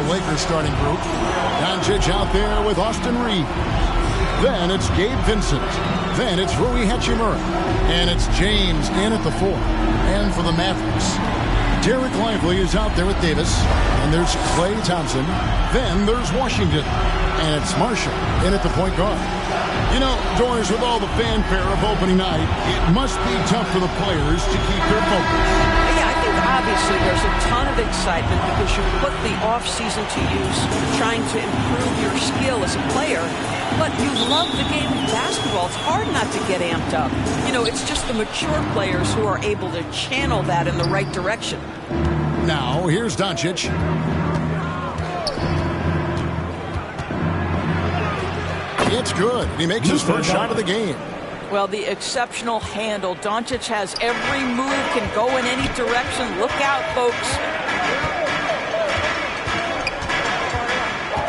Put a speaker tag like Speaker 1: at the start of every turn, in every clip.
Speaker 1: Lakers starting group. Doncic out there with Austin Reeves. Then it's Gabe Vincent. Then it's Rui Hachimura. And it's James in at the 4. And for the Mavericks, Derek Lively is out there with Davis. And there's Klay Thompson. Then there's Washington. And it's Marshall in at the point guard. You know, Doris, with all the fanfare of opening night, it must be tough for the players to keep their focus.
Speaker 2: Yeah, I think obviously there's a ton of excitement because you put the offseason to use trying to improve your skill as a player. But you love the game of basketball. It's hard not to get amped up. You know, it's just the mature players who are able to channel that in the right direction.
Speaker 1: Now, here's Doncic. It's good. He makes his first shot of the game.
Speaker 2: Well, the exceptional handle. Doncic has every move, can go in any direction. Look out, folks.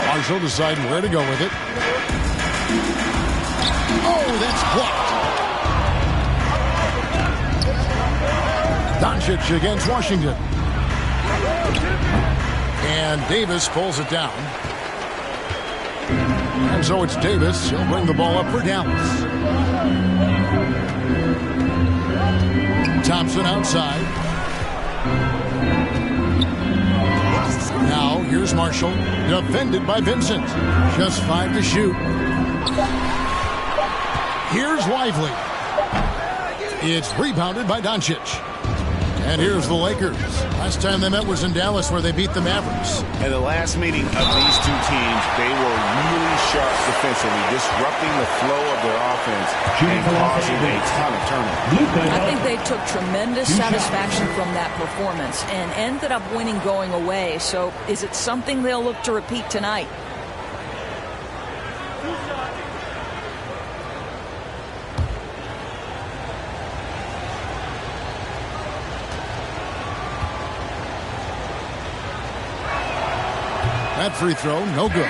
Speaker 1: Marshall deciding where to go with it. Oh, that's blocked. Doncic against Washington. And Davis pulls it down. And so it's Davis. He'll bring the ball up for Dallas. Thompson outside. Now here's Marshall. Defended by Vincent. Just 5 to shoot. Here's Lively. It's rebounded by Doncic. And here's the Lakers. Last time they met was in Dallas where they beat the Mavericks.
Speaker 3: In the last meeting of these two teams, they were really sharp defensively, disrupting the flow of their offense and causing a ton of turnovers.
Speaker 2: I think they took tremendous satisfaction from that performance and ended up winning going away. So is it something they'll look to repeat tonight?
Speaker 1: That free throw, no good.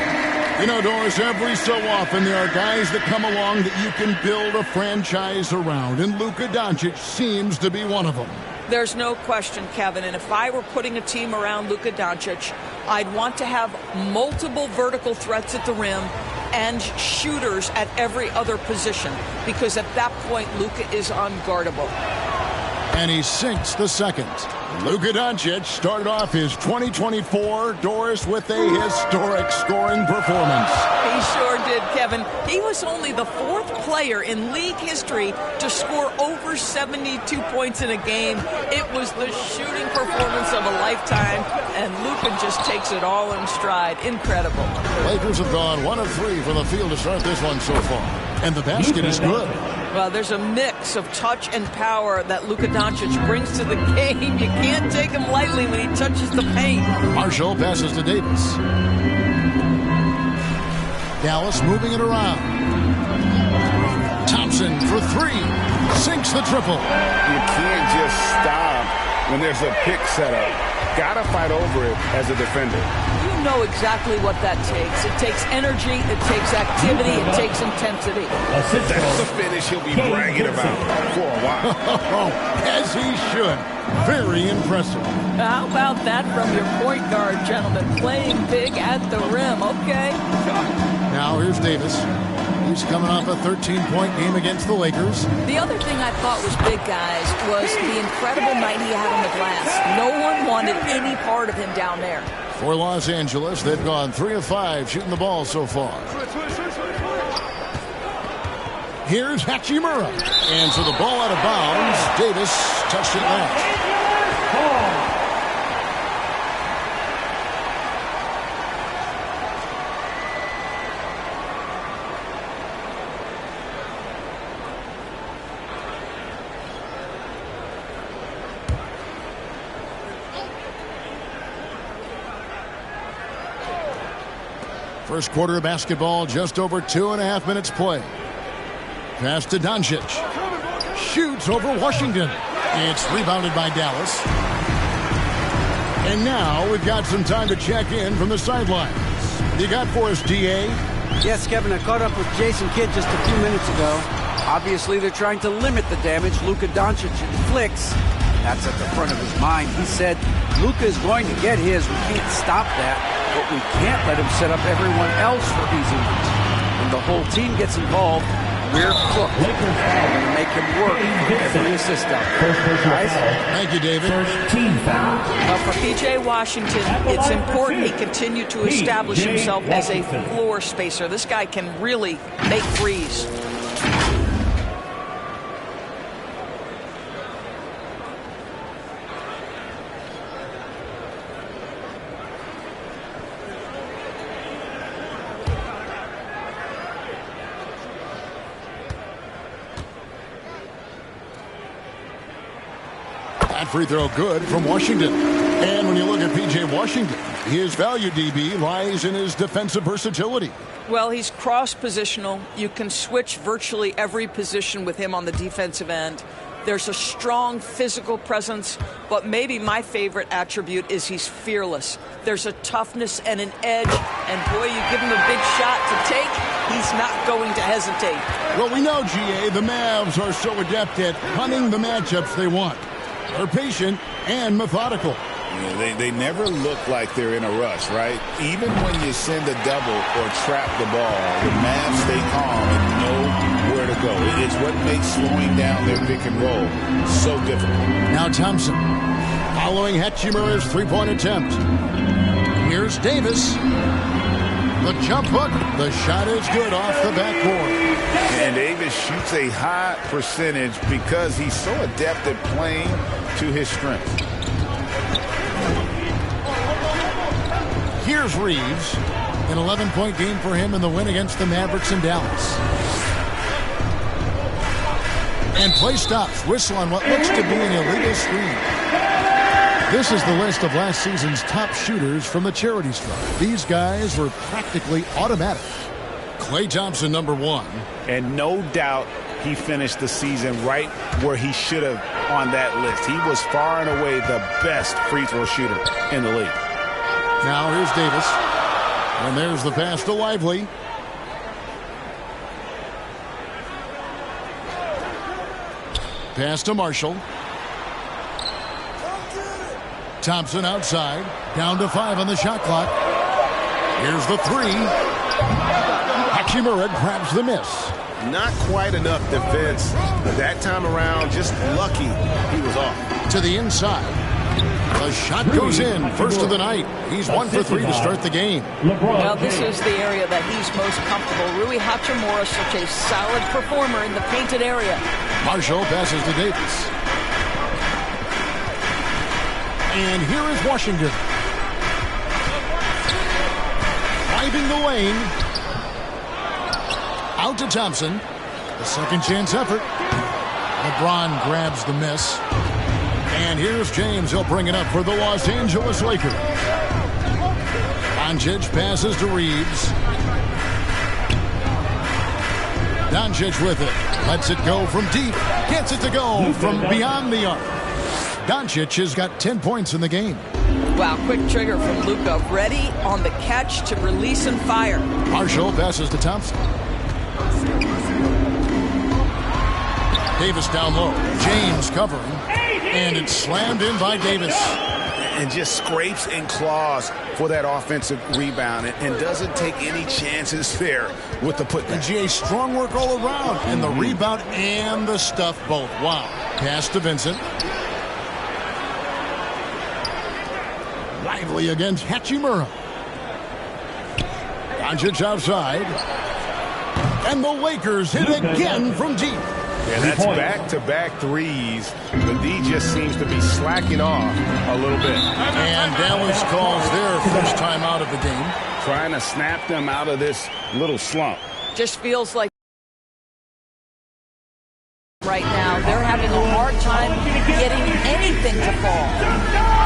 Speaker 1: You know, Doris, every so often there are guys that come along that you can build a franchise around, and Luka Doncic seems to be one of them.
Speaker 2: There's no question, Kevin, and if I were putting a team around Luka Doncic, I'd want to have multiple vertical threats at the rim and shooters at every other position, because at that point, Luka is unguardable.
Speaker 1: And he sinks the second. Luka Doncic started off his 2024, Doris, with a historic scoring performance.
Speaker 2: He sure did, Kevin. He was only the 4th player in league history to score over 72 points in a game. It was the shooting performance of a lifetime, and Luka just takes it all in stride. Incredible.
Speaker 1: Lakers have gone 1 of 3 from the field to start this one so far. And the basket is good.
Speaker 2: Well, there's a mix of touch and power that Luka Doncic brings to the game. You can't take him lightly when he touches the paint.
Speaker 1: Marshall passes to Davis. Dallas moving it around. Thompson for 3. Sinks the triple.
Speaker 3: You can't just stop when there's a pick set up. Gotta fight over it as a defender.
Speaker 2: You know exactly what that takes. It takes energy, it takes activity, it takes intensity.
Speaker 3: That's the finish he'll be bragging about for a while.
Speaker 1: As he should. Very impressive.
Speaker 2: How about that from your point guard, gentlemen? Playing big at the rim, okay?
Speaker 1: Now here's Davis. He's coming off a 13-point game against the Lakers.
Speaker 2: The other thing I thought was big, guys, was the incredible night he had on the glass. No one wanted any part of him down there.
Speaker 1: For Los Angeles, they've gone 3 of 5 shooting the ball so far. Here's Hachimura. And so the ball out of bounds. Davis touched it last. First quarter of basketball, just over 2.5 minutes play. Pass to Doncic. Shoots over Washington. It's rebounded by Dallas. And now we've got some time to check in from the sidelines. You got for us, D.A.?
Speaker 4: Yes, Kevin, I caught up with Jason Kidd just a few minutes ago. Obviously, they're trying to limit the damage Luka Doncic inflicts. That's at the front of his mind. He said Luka is going to get his. We can't stop that. but we can't let him set up everyone else for easy ones. When the whole team gets involved, we're cooked. We're going to make him work for every assist out there. Guys?
Speaker 1: Thank you, David.
Speaker 2: Well, for P.J. Washington, it's important he continue to establish himself as a floor spacer. This guy can really make threes.
Speaker 1: That free throw good from Washington. And when you look at P.J. Washington, his value, DB, lies in his defensive versatility.
Speaker 2: Well, he's cross-positional. You can switch virtually every position with him on the defensive end. There's a strong physical presence, but maybe my favorite attribute is he's fearless. There's a toughness and an edge, and boy, you give him a big shot to take, he's not going to hesitate.
Speaker 1: Well, we know, GA, the Mavs are so adept at hunting the matchups they want. They're patient and methodical.
Speaker 3: Yeah, they never look like they're in a rush, right? Even when you send a double or trap the ball, the Mavs stay calm and know where to go. It's what makes slowing down their pick and roll so difficult.
Speaker 1: Now Thompson following Hachimura's three-point attempt. Here's Davis. The jump hook. The shot is good off the backboard.
Speaker 3: And Davis shoots a high percentage because he's so adept at playing to his strength.
Speaker 1: Here's Reeves. An 11-point game for him in the win against the Mavericks in Dallas. And play stops. Whistle on what looks to be an illegal screen. This is the list of last season's top shooters from the charity stripe. These guys were practically automatic. Klay Thompson, number one.
Speaker 3: And no doubt he finished the season right where he should have on that list. He was far and away the best free throw shooter in the league.
Speaker 1: Now here's Davis. And there's the pass to Lively. Pass to Marshall. Thompson outside. Down to 5 on the shot clock. Here's the three. Hachimura grabs the miss.
Speaker 3: Not quite enough defense that time around. Just lucky he was off.
Speaker 1: To the inside. The shot goes in. First of the night. He's 1 for 3 to start the game.
Speaker 2: Well, this is the area that he's most comfortable. Rui Hachimura is such a solid performer in the painted area.
Speaker 1: Marshall passes to Davis. And here is Washington. Driving the lane. Out to Thompson. The second chance effort. LeBron grabs the miss. And here's James. He'll bring it up for the Los Angeles Lakers. Doncic passes to Reeves. Doncic with it. Lets it go from deep. Gets it to go from beyond the arc. Doncic has got 10 points in the game.
Speaker 2: Wow, quick trigger from Luka. Ready on the catch to release and fire.
Speaker 1: Marshall passes to Thompson. Davis down low. James covering. And it's slammed in by Davis.
Speaker 3: And just scrapes and claws for that offensive rebound and doesn't take any chances there with the putback.
Speaker 1: GA, strong work all around. And the rebound and the stuff both. Wow. Pass to Vincent. Lively against Hachimura. Doncic outside. And the Lakers hit again from deep.
Speaker 3: And that's back-to-back threes. The D just seems to be slacking off a little bit.
Speaker 1: And Dallas calls their first time out of the game.
Speaker 3: Trying to snap them out of this little slump.
Speaker 2: Just feels like right now they're having a hard time getting anything to fall.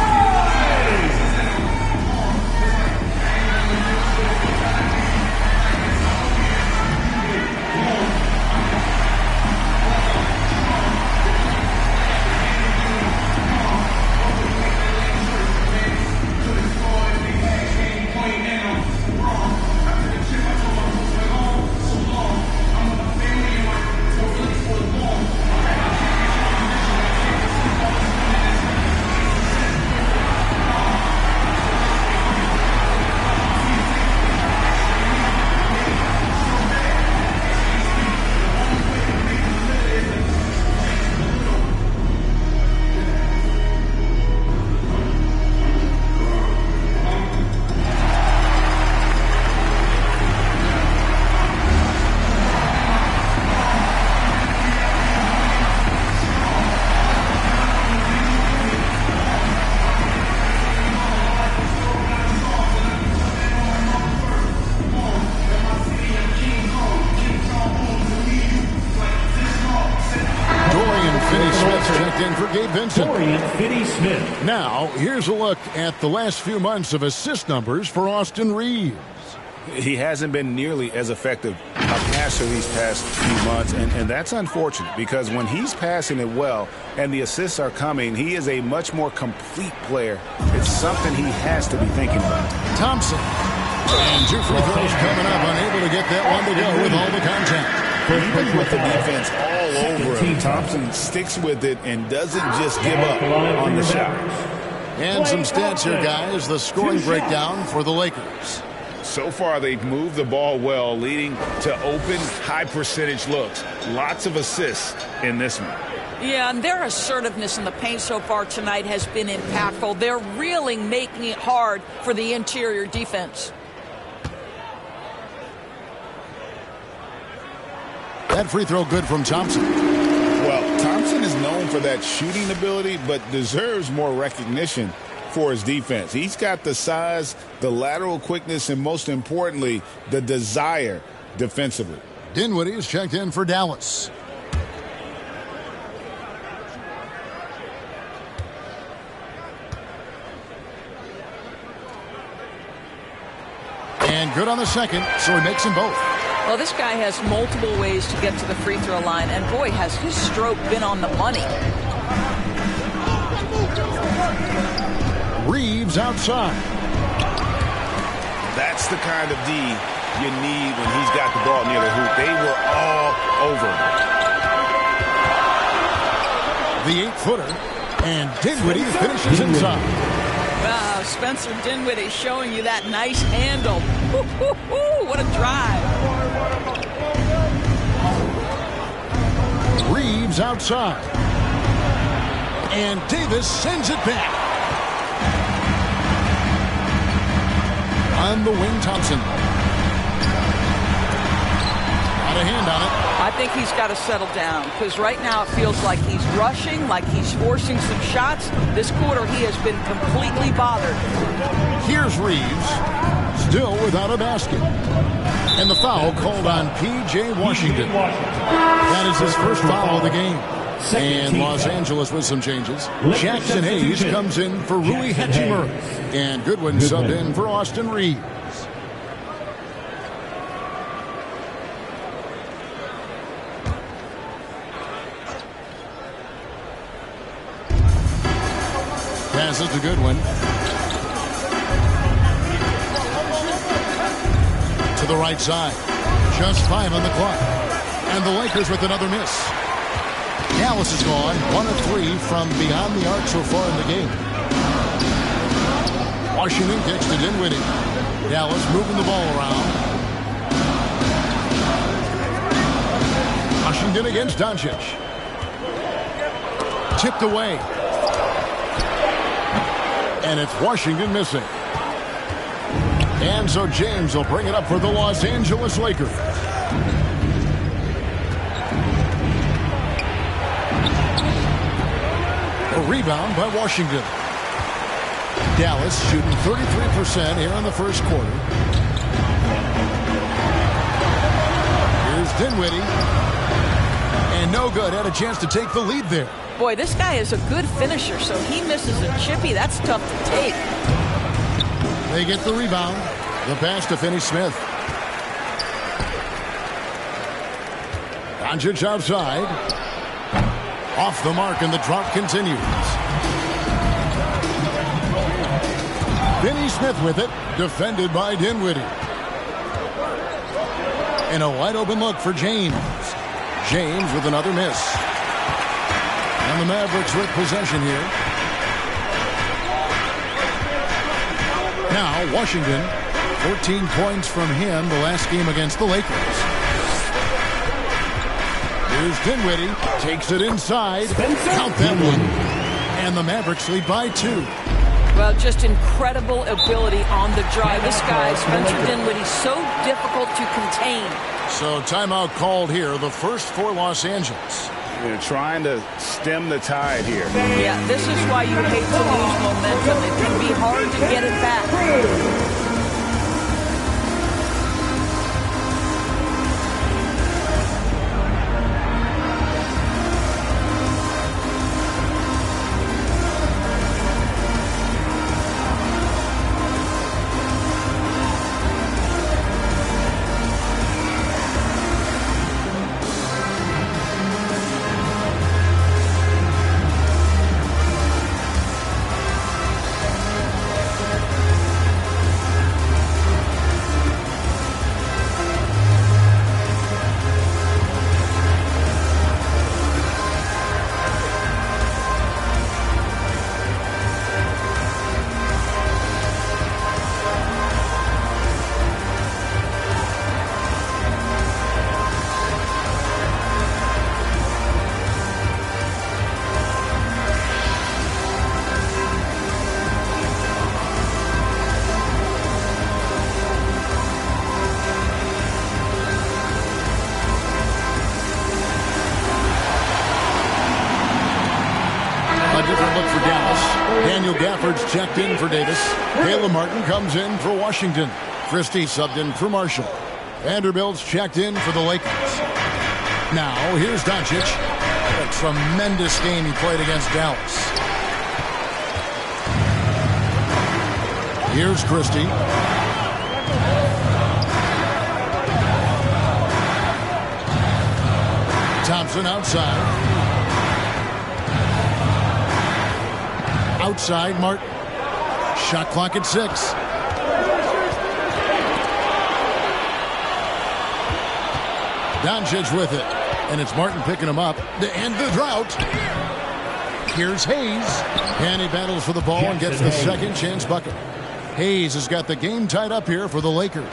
Speaker 5: Finney Smith.
Speaker 1: Now, here's a look at the last few months of assist numbers for Austin Reeves.
Speaker 3: He hasn't been nearly as effective a passer these past few months, and that's unfortunate because when he's passing it well and the assists are coming, he is a much more complete player. It's something he has to be thinking about.
Speaker 1: Thompson. And 2 free throws coming up, unable to get that one to go with all the contact.
Speaker 3: Even with the defense all over him, Thompson sticks with it and doesn't just give up on the shot.
Speaker 1: And some stats here, guys. The scoring breakdown for the Lakers.
Speaker 3: So far, they've moved the ball well, leading to open, high-percentage looks. Lots of assists in this one.
Speaker 2: Yeah, and their assertiveness in the paint so far tonight has been impactful. They're really making it hard for the interior defense.
Speaker 1: That free throw good from Thompson.
Speaker 3: Well, Thompson is known for that shooting ability, but deserves more recognition for his defense. He's got the size, the lateral quickness, and most importantly, the desire defensively.
Speaker 1: Dinwiddie is checked in for Dallas. And good on the second, so he makes them both.
Speaker 2: Well, this guy has multiple ways to get to the free throw line, and boy, has his stroke been on the money.
Speaker 1: Reeves outside.
Speaker 3: That's the kind of D you need when he's got the ball near the hoop. They were all over him.
Speaker 1: The 8-footer, and Dinwiddie finishes inside.
Speaker 2: Wow, Spencer Dinwiddie showing you that nice handle. What a drive.
Speaker 1: Reeves outside. And Davis sends it back. On the wing, Thompson. Got a hand on it.
Speaker 2: I think he's got to settle down because right now it feels like he's rushing, like he's forcing some shots. This quarter he has been completely bothered.
Speaker 1: Here's Reeves, still without a basket. And the foul called on P.J. Washington. That is his first foul of the game. And Los Angeles with some changes. Jackson Hayes comes in for Rui Hachimura. And Goodwin subbed in for Austin Reeves. Passes to Goodwin. To the right side. Just 5 on the clock. And the Lakers with another miss. Dallas is gone 1 of 3 from beyond the arc so far in the game. Washington kicks to Dinwiddie. Dallas moving the ball around. Washington against Doncic. Tipped away. And it's Washington missing. And so James will bring it up for the Los Angeles Lakers. A rebound by Washington. Dallas shooting 33% here in the first quarter. Here's Dinwiddie. And no good. Had a chance to take the lead there.
Speaker 2: Boy, this guy is a good finisher, so he misses a chippy. That's tough to take.
Speaker 1: They get the rebound. The pass to Finney Smith. Doncic outside. Off the mark, and the drop continues. Finney Smith with it, defended by Dinwiddie. And a wide open look for James. James with another miss. And the Mavericks with possession here. Now Washington, 14 points from him the last game against the Lakers. Here's Dinwiddie, takes it inside. Count that one. And the Mavericks lead by 2.
Speaker 2: Well, just incredible ability on the drive. This guy, Spencer Dinwiddie, so difficult to contain.
Speaker 1: So timeout called here, the first for Los Angeles.
Speaker 3: They're trying to stem the tide here.
Speaker 2: Yeah, this is why you hate to lose momentum. It can be hard to get it back.
Speaker 1: Gafford's checked in for Davis. Caleb Martin comes in for Washington. Christie subbed in for Marshall. Vanderbilt's checked in for the Lakers. Now, here's Doncic. What a tremendous game he played against Dallas. Here's Christie. Thompson outside. Outside Martin. Shot clock at 6. Doncic with it. And it's Martin picking him up to end the drought. Here's Hayes. And he battles for the ball and gets the second chance bucket. Hayes has got the game tied up here for the Lakers.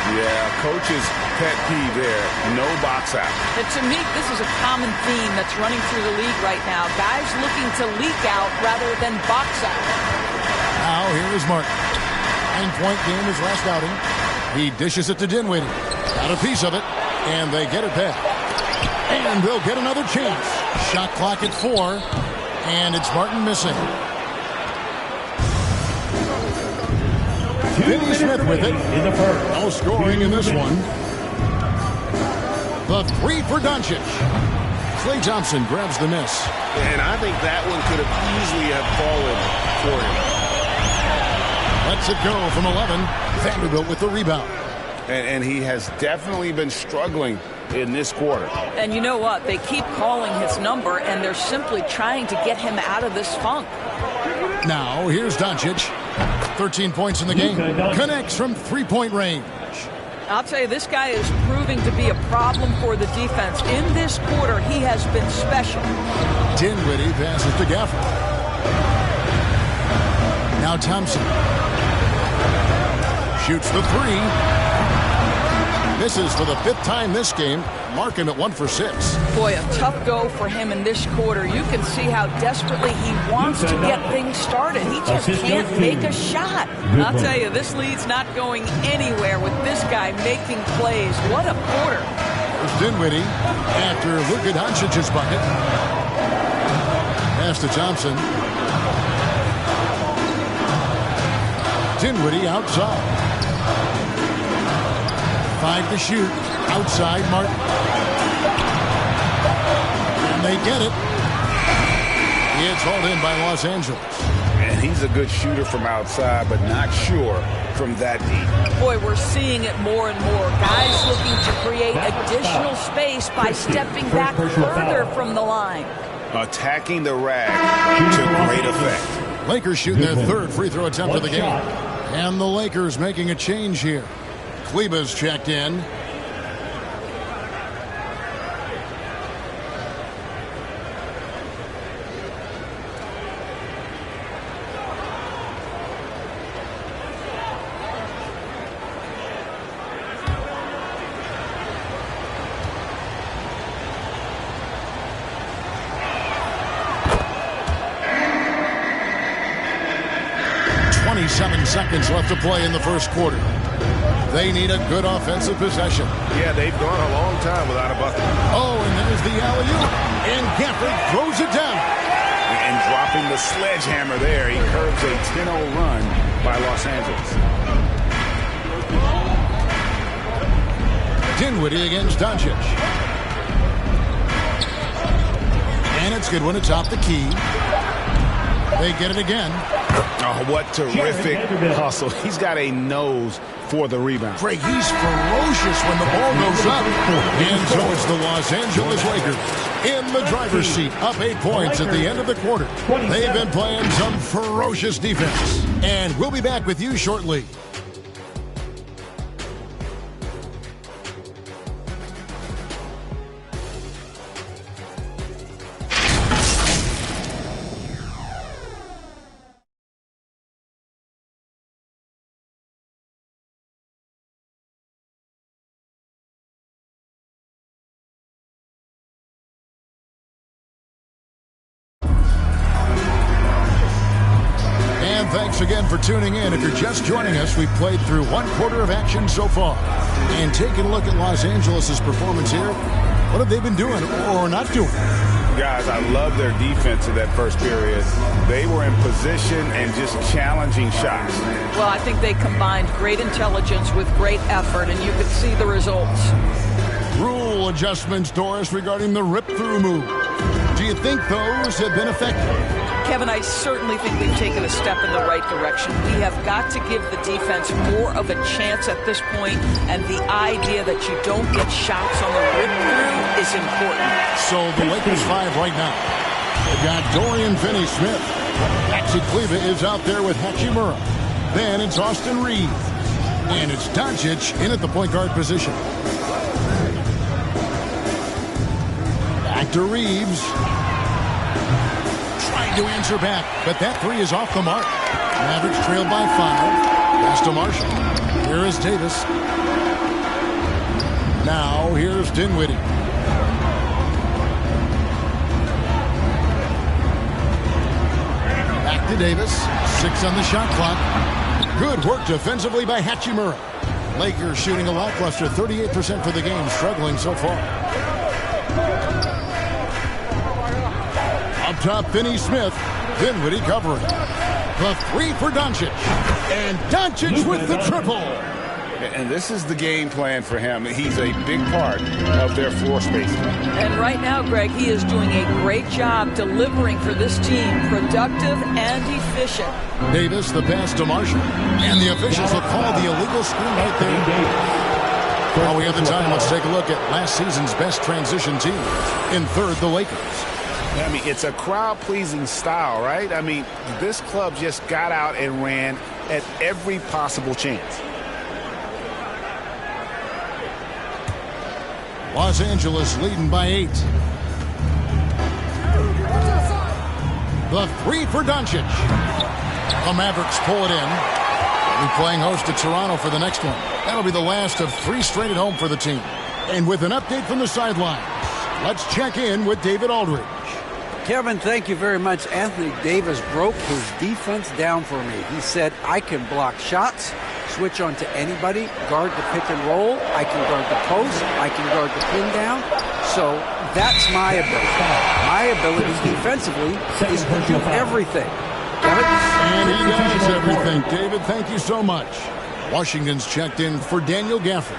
Speaker 3: Yeah, coach's pet peeve there. No box out.
Speaker 2: And to me, this is a common theme that's running through the league right now. Guys looking to leak out rather than box out.
Speaker 1: Now here is Martin. 9-point game his last outing. He dishes it to Dinwiddie. Got a piece of it. And they get it back. And they'll get another chance. Shot clock at 4. And it's Martin missing. Finney Smith with it. No scoring in this one. The 3 for Doncic. Klay Thompson grabs the miss.
Speaker 5: And I think that one could have easily have fallen for him.
Speaker 1: Lets it go from 11. Vanderbilt with the rebound.
Speaker 3: And he has definitely been struggling in this quarter.
Speaker 2: And you know what? They keep calling his number, and they're simply trying to get him out of this funk.
Speaker 1: Now, here's Doncic. 13 points in the game. Connects from 3-point range.
Speaker 2: I'll tell you, this guy is proving to be a problem for the defense. In this quarter, he has been special.
Speaker 1: Dinwiddie passes to Gafford. Now Thompson. Shoots the 3. Misses for the 5th time this game. Mark him at 1 for 6.
Speaker 2: Boy, a tough go for him in this quarter. You can see how desperately he wants to get things started. He just can't make a shot. I'll tell you, this lead's not going anywhere with this guy making plays. What a quarter.
Speaker 1: There's Dinwiddie after Luka Doncic's bucket. Pass to Thompson. Dinwiddie outside. 5 to shoot. Outside Martin. And they get it. It's hauled in by Los Angeles.
Speaker 3: And he's a good shooter from outside, but not sure from that deep.
Speaker 2: Boy, we're seeing it more and more. Guys looking to create additional space by stepping back further from the line.
Speaker 3: Attacking the rack to great effect.
Speaker 1: Lakers shooting their 3rd free throw attempt of the game. And the Lakers making a change here. Kleba's checked in. Seconds left to play in the first quarter. They need a good offensive possession.
Speaker 5: Yeah, they've gone a long time without a bucket.
Speaker 1: Oh, and there's the alley-oop. And Gafford throws it down.
Speaker 3: And dropping the sledgehammer there, he curves a 10-0 run by Los Angeles.
Speaker 1: Dinwiddie against Doncic. And it's good when it's off the key. They get it again.
Speaker 3: Oh, what terrific hustle. He's got a nose for the rebound.
Speaker 1: Greg, he's ferocious when the ball goes up. And so it's the Los Angeles Lakers in the driver's seat, up 8 points at the end of the quarter. They've been playing some ferocious defense. And we'll be back with you shortly. Thanks again for tuning in. If you're just joining us, we've played through 1 quarter of action so far. And taking a look at Los Angeles' performance here, what have they been doing or not doing?
Speaker 3: Guys, I love their defense in that first period. They were in position and just challenging shots.
Speaker 2: Well, I think they combined great intelligence with great effort, and you could see the results.
Speaker 1: Rule adjustments, Doris, regarding the rip-through move. Do you think those have been effective?
Speaker 2: Kevin, I certainly think we've taken a step in the right direction. We have got to give the defense more of a chance at this point, and the idea that you don't get shots on the rip-through is important.
Speaker 1: So the Lakers 5 right now. They've got Dorian Finney-Smith. Maxi Kleber is out there with Hachimura. Then it's Austin Reed. And it's Doncic in at the point guard position. Back to Reeves. Trying to answer back, but that three is off the mark. Mavericks trailed by 5. Pass to Marshall. Here is Davis. Now here's Dinwiddie. Back to Davis. 6 on the shot clock. Good work defensively by Hachimura. Lakers shooting a lackluster 38% for the game, struggling so far. Up top, Finney-Smith. Dinwiddie covering. The three for Doncic. And Doncic with the triple.
Speaker 3: And this is the game plan for him. He's a big part of their floor spacing.
Speaker 2: And right now, Greg, he is doing a great job delivering for this team, productive and efficient.
Speaker 1: Davis, the pass to Marshall. And the officials will call the illegal screen right there. While we have the time, let's take a look at last season's best transition team. In third, the Lakers.
Speaker 3: I mean, it's a crowd-pleasing style, right? I mean, this club just got out and ran at every possible chance.
Speaker 1: Los Angeles leading by 8. The three for Doncic. The Mavericks pull it in. They'll be playing host to Toronto for the next one. That'll be the last of 3 straight at home for the team. And with an update from the sidelines, let's check in with David Aldridge.
Speaker 4: Kevin, thank you very much. Anthony Davis broke his defense down for me. He said, I can block shots, switch on to anybody, guard the pick and roll, I can guard the post, I can guard the pin down. So that's my ability. My ability defensively is to do everything. Kevin?
Speaker 1: And he does everything. David, thank you so much. Washington's checked in for Daniel Gafford.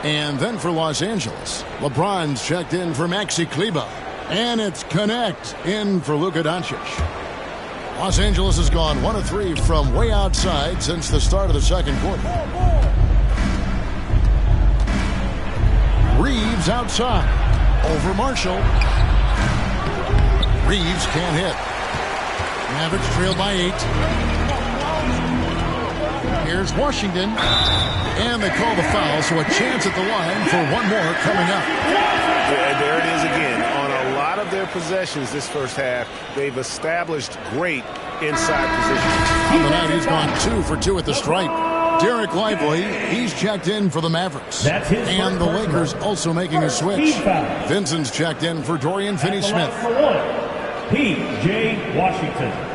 Speaker 1: And then for Los Angeles, LeBron's checked in for Maxi Kleber. And it's Connect in for Luka Doncic. Los Angeles has gone 1 of 3 from way outside since the start of the second quarter. Reeves outside. Over Marshall. Reeves can't hit. Mavericks trail by 8. Here's Washington. And they call the foul, so a chance at the line for one more coming up.
Speaker 3: Yeah, there it is again. On a lot of their possessions this first half, they've established great inside position.
Speaker 1: On the night, he's gone 2 for 2 at the stripe. Derek Lively, he's checked in for the Mavericks. And the Lakers also making a switch. Vincent's checked in for Dorian Finney-Smith.
Speaker 6: P.J. Washington.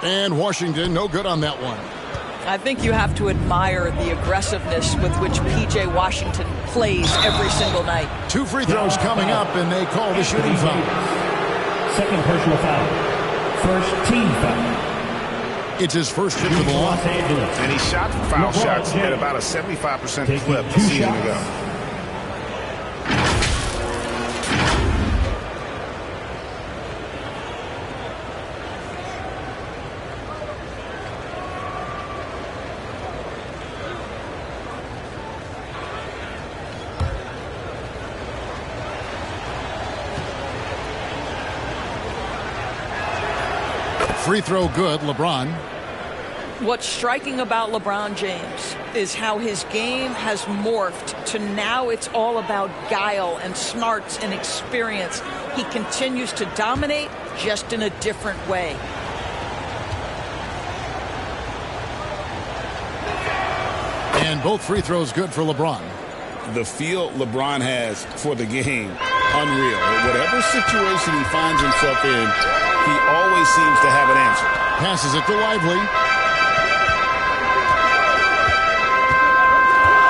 Speaker 1: And Washington, no good on that one.
Speaker 2: I think you have to admire the aggressiveness with which P.J. Washington plays every single night. 2 free throws coming up, and they call the shooting foul.
Speaker 6: Second personal foul. First team foul.
Speaker 1: It's his first trip to the line.
Speaker 3: And he shot foul shots at about a 75% clip a season ago.
Speaker 1: Free throw good, LeBron.
Speaker 2: What's striking about LeBron James is how his game has morphed to now it's all about guile and smarts and experience. He continues to dominate, just in a different way.
Speaker 1: And both free throws good for LeBron.
Speaker 3: The feel LeBron has for the game, unreal. Whatever situation he finds himself in, he always seems to have an answer.
Speaker 1: Passes it to Lively.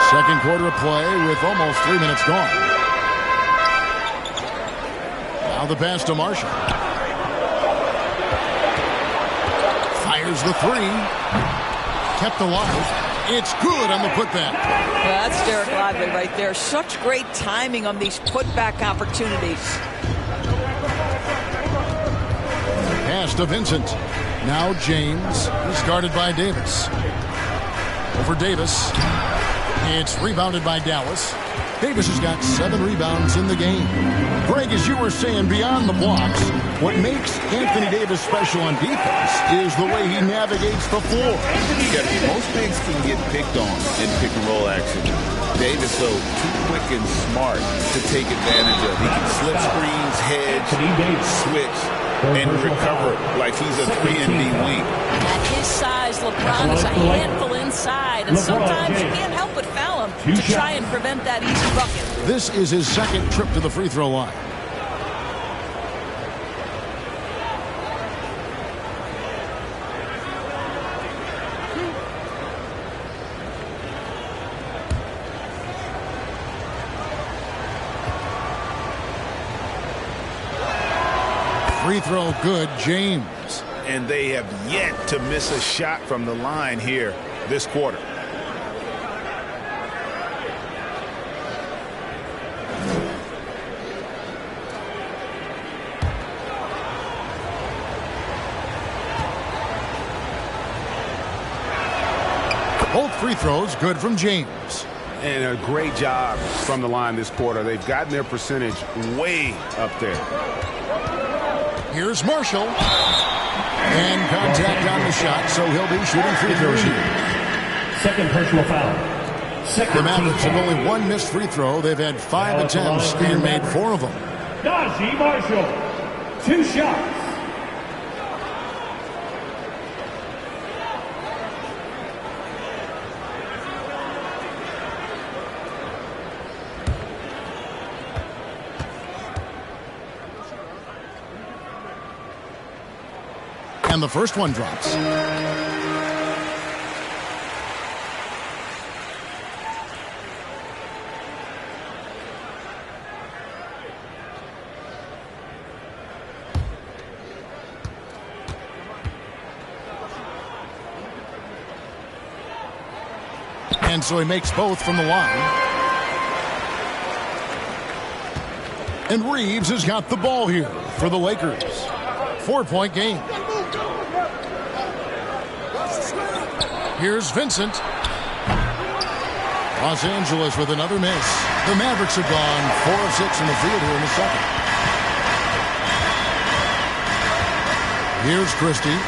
Speaker 1: Second quarter of play with almost 3 minutes gone. Now the pass to Marshall. Fires the 3. Kept alive. It's good on the putback.
Speaker 2: Well, that's Derek Lively right there. Such great timing on these putback opportunities.
Speaker 1: Pass to Vincent. Now James. He's guarded by Davis. Over Davis. It's rebounded by Dallas. Davis has got 7 rebounds in the game. Greg, as you were saying, beyond the blocks, what makes Anthony Davis special on defense is the way he navigates the floor.
Speaker 3: Yeah, most bigs can get picked on in pick and roll action. Davis, though, too quick and smart to take advantage of. He can slip screens, hedge, switch, and recover like he's a 3-and-D wing.
Speaker 2: At his size, LeBron is a handful inside, and sometimes you can't help but foul him to try and prevent that easy bucket.
Speaker 1: This is his second trip to the free throw line. Free throw good, James.
Speaker 3: And they have yet to miss a shot from the line here this quarter.
Speaker 1: Both free throws good from James.
Speaker 5: And a great job from the line this quarter. They've gotten their percentage way up there.
Speaker 1: Here's Marshall. And contact on the shot, so he'll be shooting free throws here.
Speaker 6: Second personal foul.
Speaker 1: The Mavericks have only 1 missed free throw. They've had 5 attempts and made 4 of them.
Speaker 6: Najee Marshall, 2 shots.
Speaker 1: And the first one drops. And so he makes both from the line. And Reeves has got the ball here for the Lakers. 4-point game. Here's Vincent. Los Angeles with another miss. The Mavericks have gone 4 of 6 in the field here in the second. Here's Christie.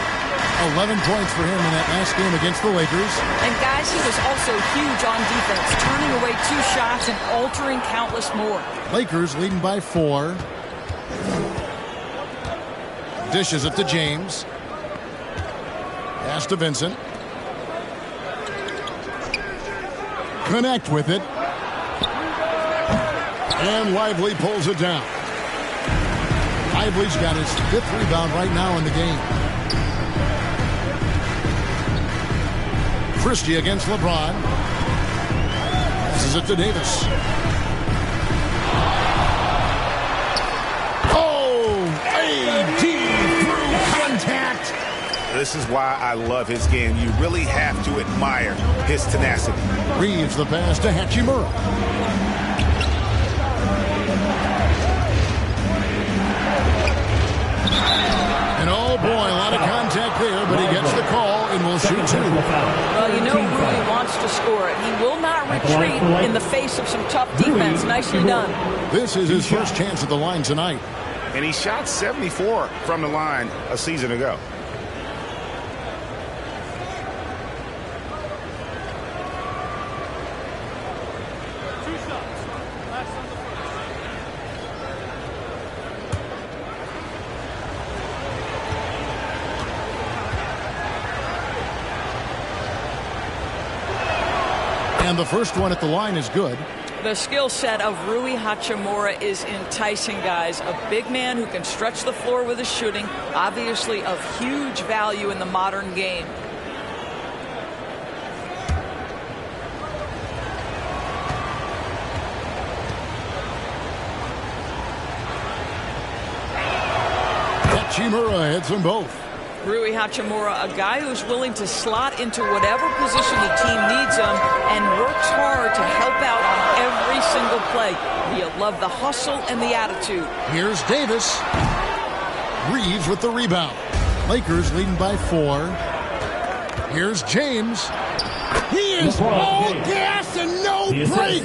Speaker 1: 11 points for him in that last game against the Lakers.
Speaker 2: And guys, he was also huge on defense, turning away 2 shots and altering countless more.
Speaker 1: Lakers leading by 4. Dishes it to James. Pass to Vincent. Connect with it. And Lively pulls it down. Lively's got his 5th rebound right now in the game. Christie against LeBron. Passes it to Davis. Oh, AD through contact.
Speaker 3: This is why I love his game. You really have to admire his tenacity.
Speaker 1: Reeves the pass to Hachimura. And oh boy, a lot of contact there, but he gets the call and will shoot two.
Speaker 2: Well, you know Rui wants to score it. He will not retreat in the face of some tough defense. Nicely done.
Speaker 1: This is his first chance at the line tonight.
Speaker 5: And he shot 74 from the line a season ago.
Speaker 1: And the first one at the line is good.
Speaker 2: The skill set of Rui Hachimura is enticing, guys. A big man who can stretch the floor with his shooting, obviously of huge value in the modern game.
Speaker 1: Hachimura hits them both.
Speaker 2: Rui Hachimura, a guy who's willing to slot into whatever position the team needs him and works hard to help out on every single play. You love the hustle and the attitude.
Speaker 1: Here's Davis. Reeves with the rebound. Lakers leading by 4. Here's James. He is all gas and no break.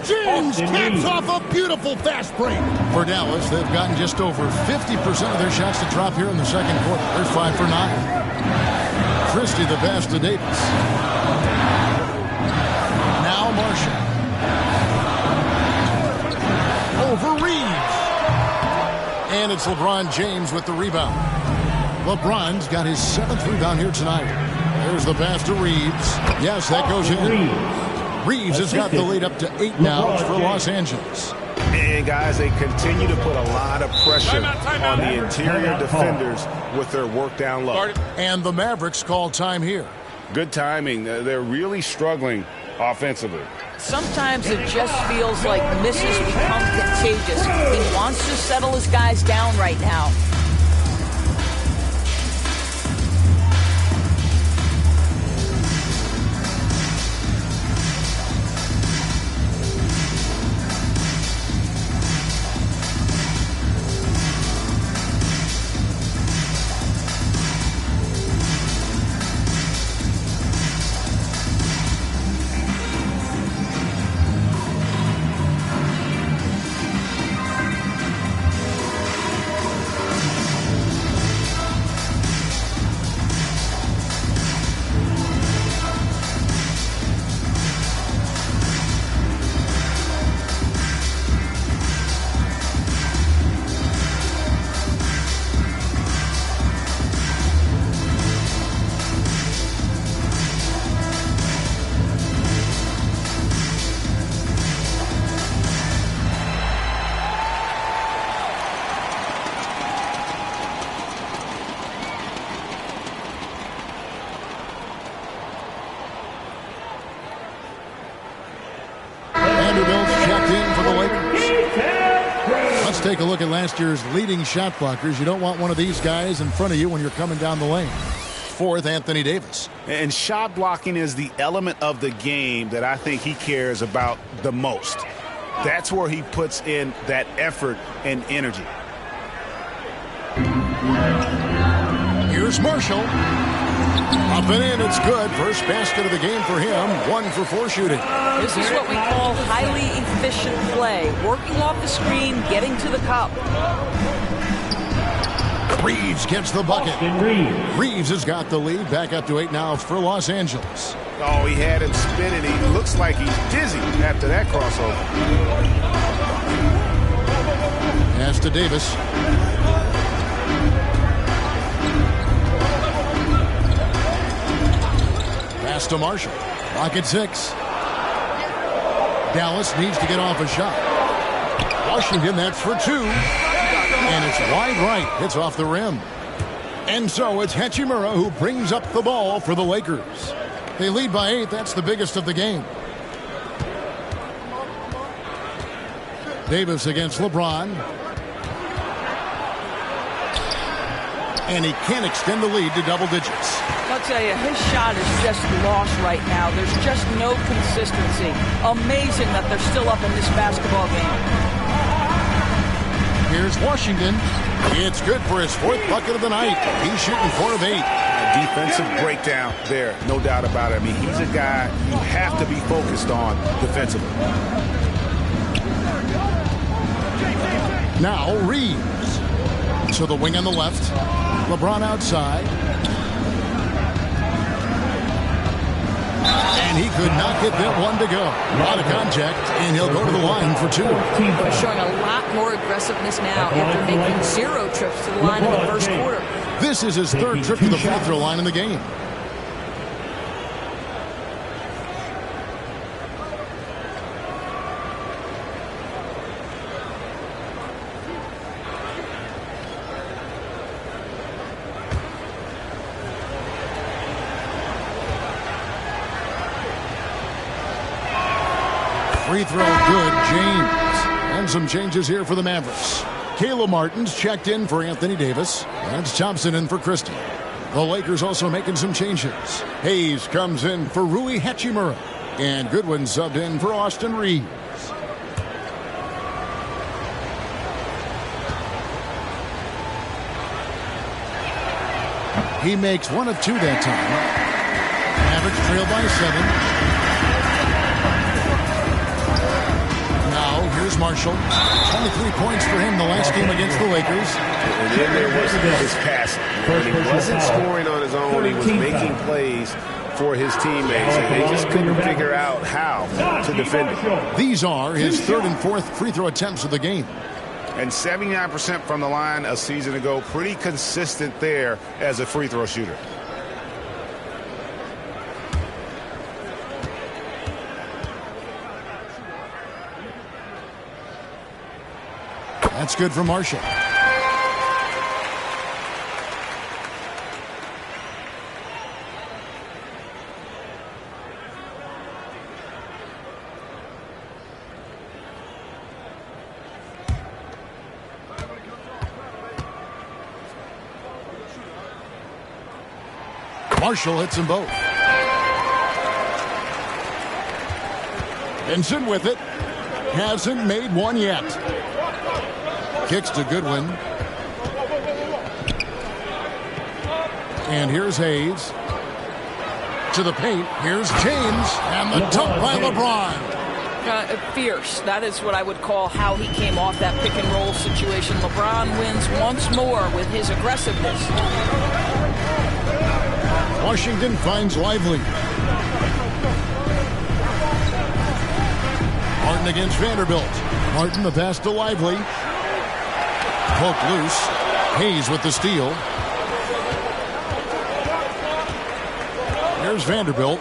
Speaker 1: James caps off a beautiful fast break. For Dallas, they've gotten just over 50% of their shots to drop here in the second quarter. They're 5 for 9. Christie the pass to Davis. Now Marshall. Over Reeves. And it's LeBron James with the rebound. LeBron's got his 7th rebound here tonight. There's the pass to Reeves. Yes, that goes in. Reeves has got the lead up to 8 now for Los Angeles.
Speaker 5: And guys, they continue to put a lot of pressure on the interior defenders with their work down low.
Speaker 1: And the Mavericks call time here.
Speaker 5: Good timing. They're really struggling offensively.
Speaker 2: Sometimes it just feels like misses become contagious. He wants to settle his guys down right now.
Speaker 1: Take a look at last year's leading shot blockers. You don't want one of these guys in front of you when you're coming down the lane. 4th, Anthony Davis.
Speaker 5: And shot blocking is the element of the game that I think he cares about the most. That's where he puts in that effort and energy.
Speaker 1: Here's Marshall. Up and in, it's good. First basket of the game for him. 1 for 4 shooting.
Speaker 2: This is what we call highly efficient play. Working off the screen, getting to the cup.
Speaker 1: Reeves gets the bucket. Reeves has got the lead. Back up to 8 now for Los Angeles.
Speaker 5: Oh, he had him spinning. He looks like he's dizzy after that crossover.
Speaker 1: Pass to Davis. Pass to Marshall. Rocket 6. Dallas needs to get off a shot. Washington, that's for 2. And it's wide right. It's off the rim. And so it's Hachimura who brings up the ball for the Lakers. They lead by 8. That's the biggest of the game. Davis against LeBron. And he can't extend the lead to double digits.
Speaker 2: I'll tell you, his shot is just lost right now. There's just no consistency. Amazing that they're still up in this basketball game.
Speaker 1: Here's Washington. It's good for his 4th bucket of the night. He's shooting 4 of 8.
Speaker 5: A defensive breakdown there, no doubt about it. I mean, he's a guy you have to be focused on defensively.
Speaker 1: Now Reeves. To the wing on the left. LeBron outside. And he could not get that one to go. A lot of contact, and he'll go to the line for 2.
Speaker 2: They're showing a lot more aggressiveness now after making 0 trips to the line in the first quarter.
Speaker 1: This is his 3rd trip to the free throw line in the game. Free throw good, James. And some changes here for the Mavericks. Kayla Martin's checked in for Anthony Davis. That's Thompson in for Christie. The Lakers also making some changes. Hayes comes in for Rui Hachimura. And Goodwin subbed in for Austin Reeves. He makes 1 of 2 that time. Mavericks trail by 7. Here's Marshall. 23 points for him the last game against the Lakers.
Speaker 7: And then there was his passing. When he wasn't scoring on his own, he was making plays for his teammates, and they just couldn't figure out how to defend it.
Speaker 1: These are his 3rd and 4th free throw attempts of the game.
Speaker 5: And 79% from the line a season ago. Pretty consistent there as a free throw shooter.
Speaker 1: That's good for Marshall. Marshall hits them both. Vincent with it. Hasn't made one yet. Kicks to Goodwin. And here's Hayes. To the paint. Here's James. And the dunk by LeBron.
Speaker 2: Fierce. That is what I would call how he came off that pick and roll situation. LeBron wins once more with his aggressiveness.
Speaker 1: Washington finds Lively. Martin against Vanderbilt. Martin the pass to Lively. Poked loose. Hayes with the steal. Here's Vanderbilt.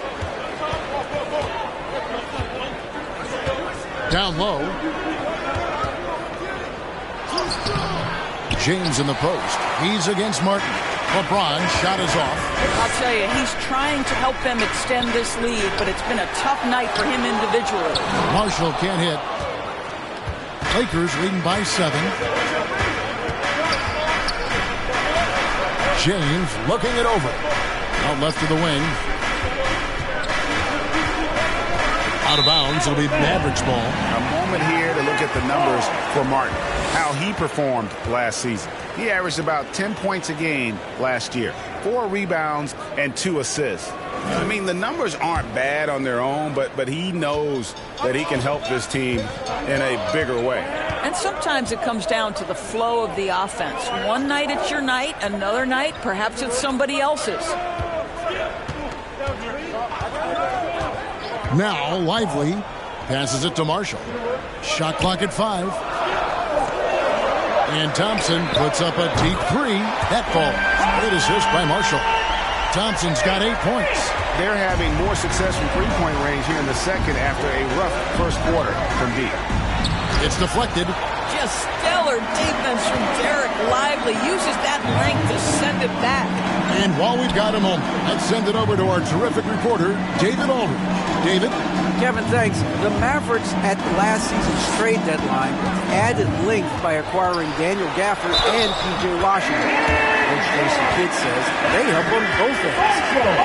Speaker 1: Down low. James in the post. He's against Martin. LeBron shot is off.
Speaker 2: I'll tell you, he's trying to help them extend this lead, but it's been a tough night for him individually.
Speaker 1: Marshall can't hit. Lakers leading by 7. James looking it over. Out left to the wing. Out of bounds. It'll be Mavericks ball.
Speaker 5: A moment here to look at the numbers for Martin. How he performed last season. He averaged about 10 points a game last year. 4 rebounds and 2 assists. I mean, the numbers aren't bad on their own, but he knows that he can help this team in a bigger way.
Speaker 2: And sometimes it comes down to the flow of the offense. One night it's your night, another night perhaps it's somebody else's.
Speaker 1: Now Lively passes it to Marshall. Shot clock at 5. And Thompson puts up a deep 3. That falls. Great assist by Marshall. Thompson's got 8 points.
Speaker 5: They're having more success from three-point range here in the second after a rough first quarter from deep.
Speaker 1: It's deflected.
Speaker 2: Just stellar defense from Derek Lively. Uses that length to set give it back.
Speaker 1: And while we've got a moment, let's send it over to our terrific reporter, David Aldridge. David?
Speaker 4: Kevin, thanks. The Mavericks at last season's trade deadline added length by acquiring Daniel Gafford and P.J. Washington. Coach Jason Kidd says they help on both ends.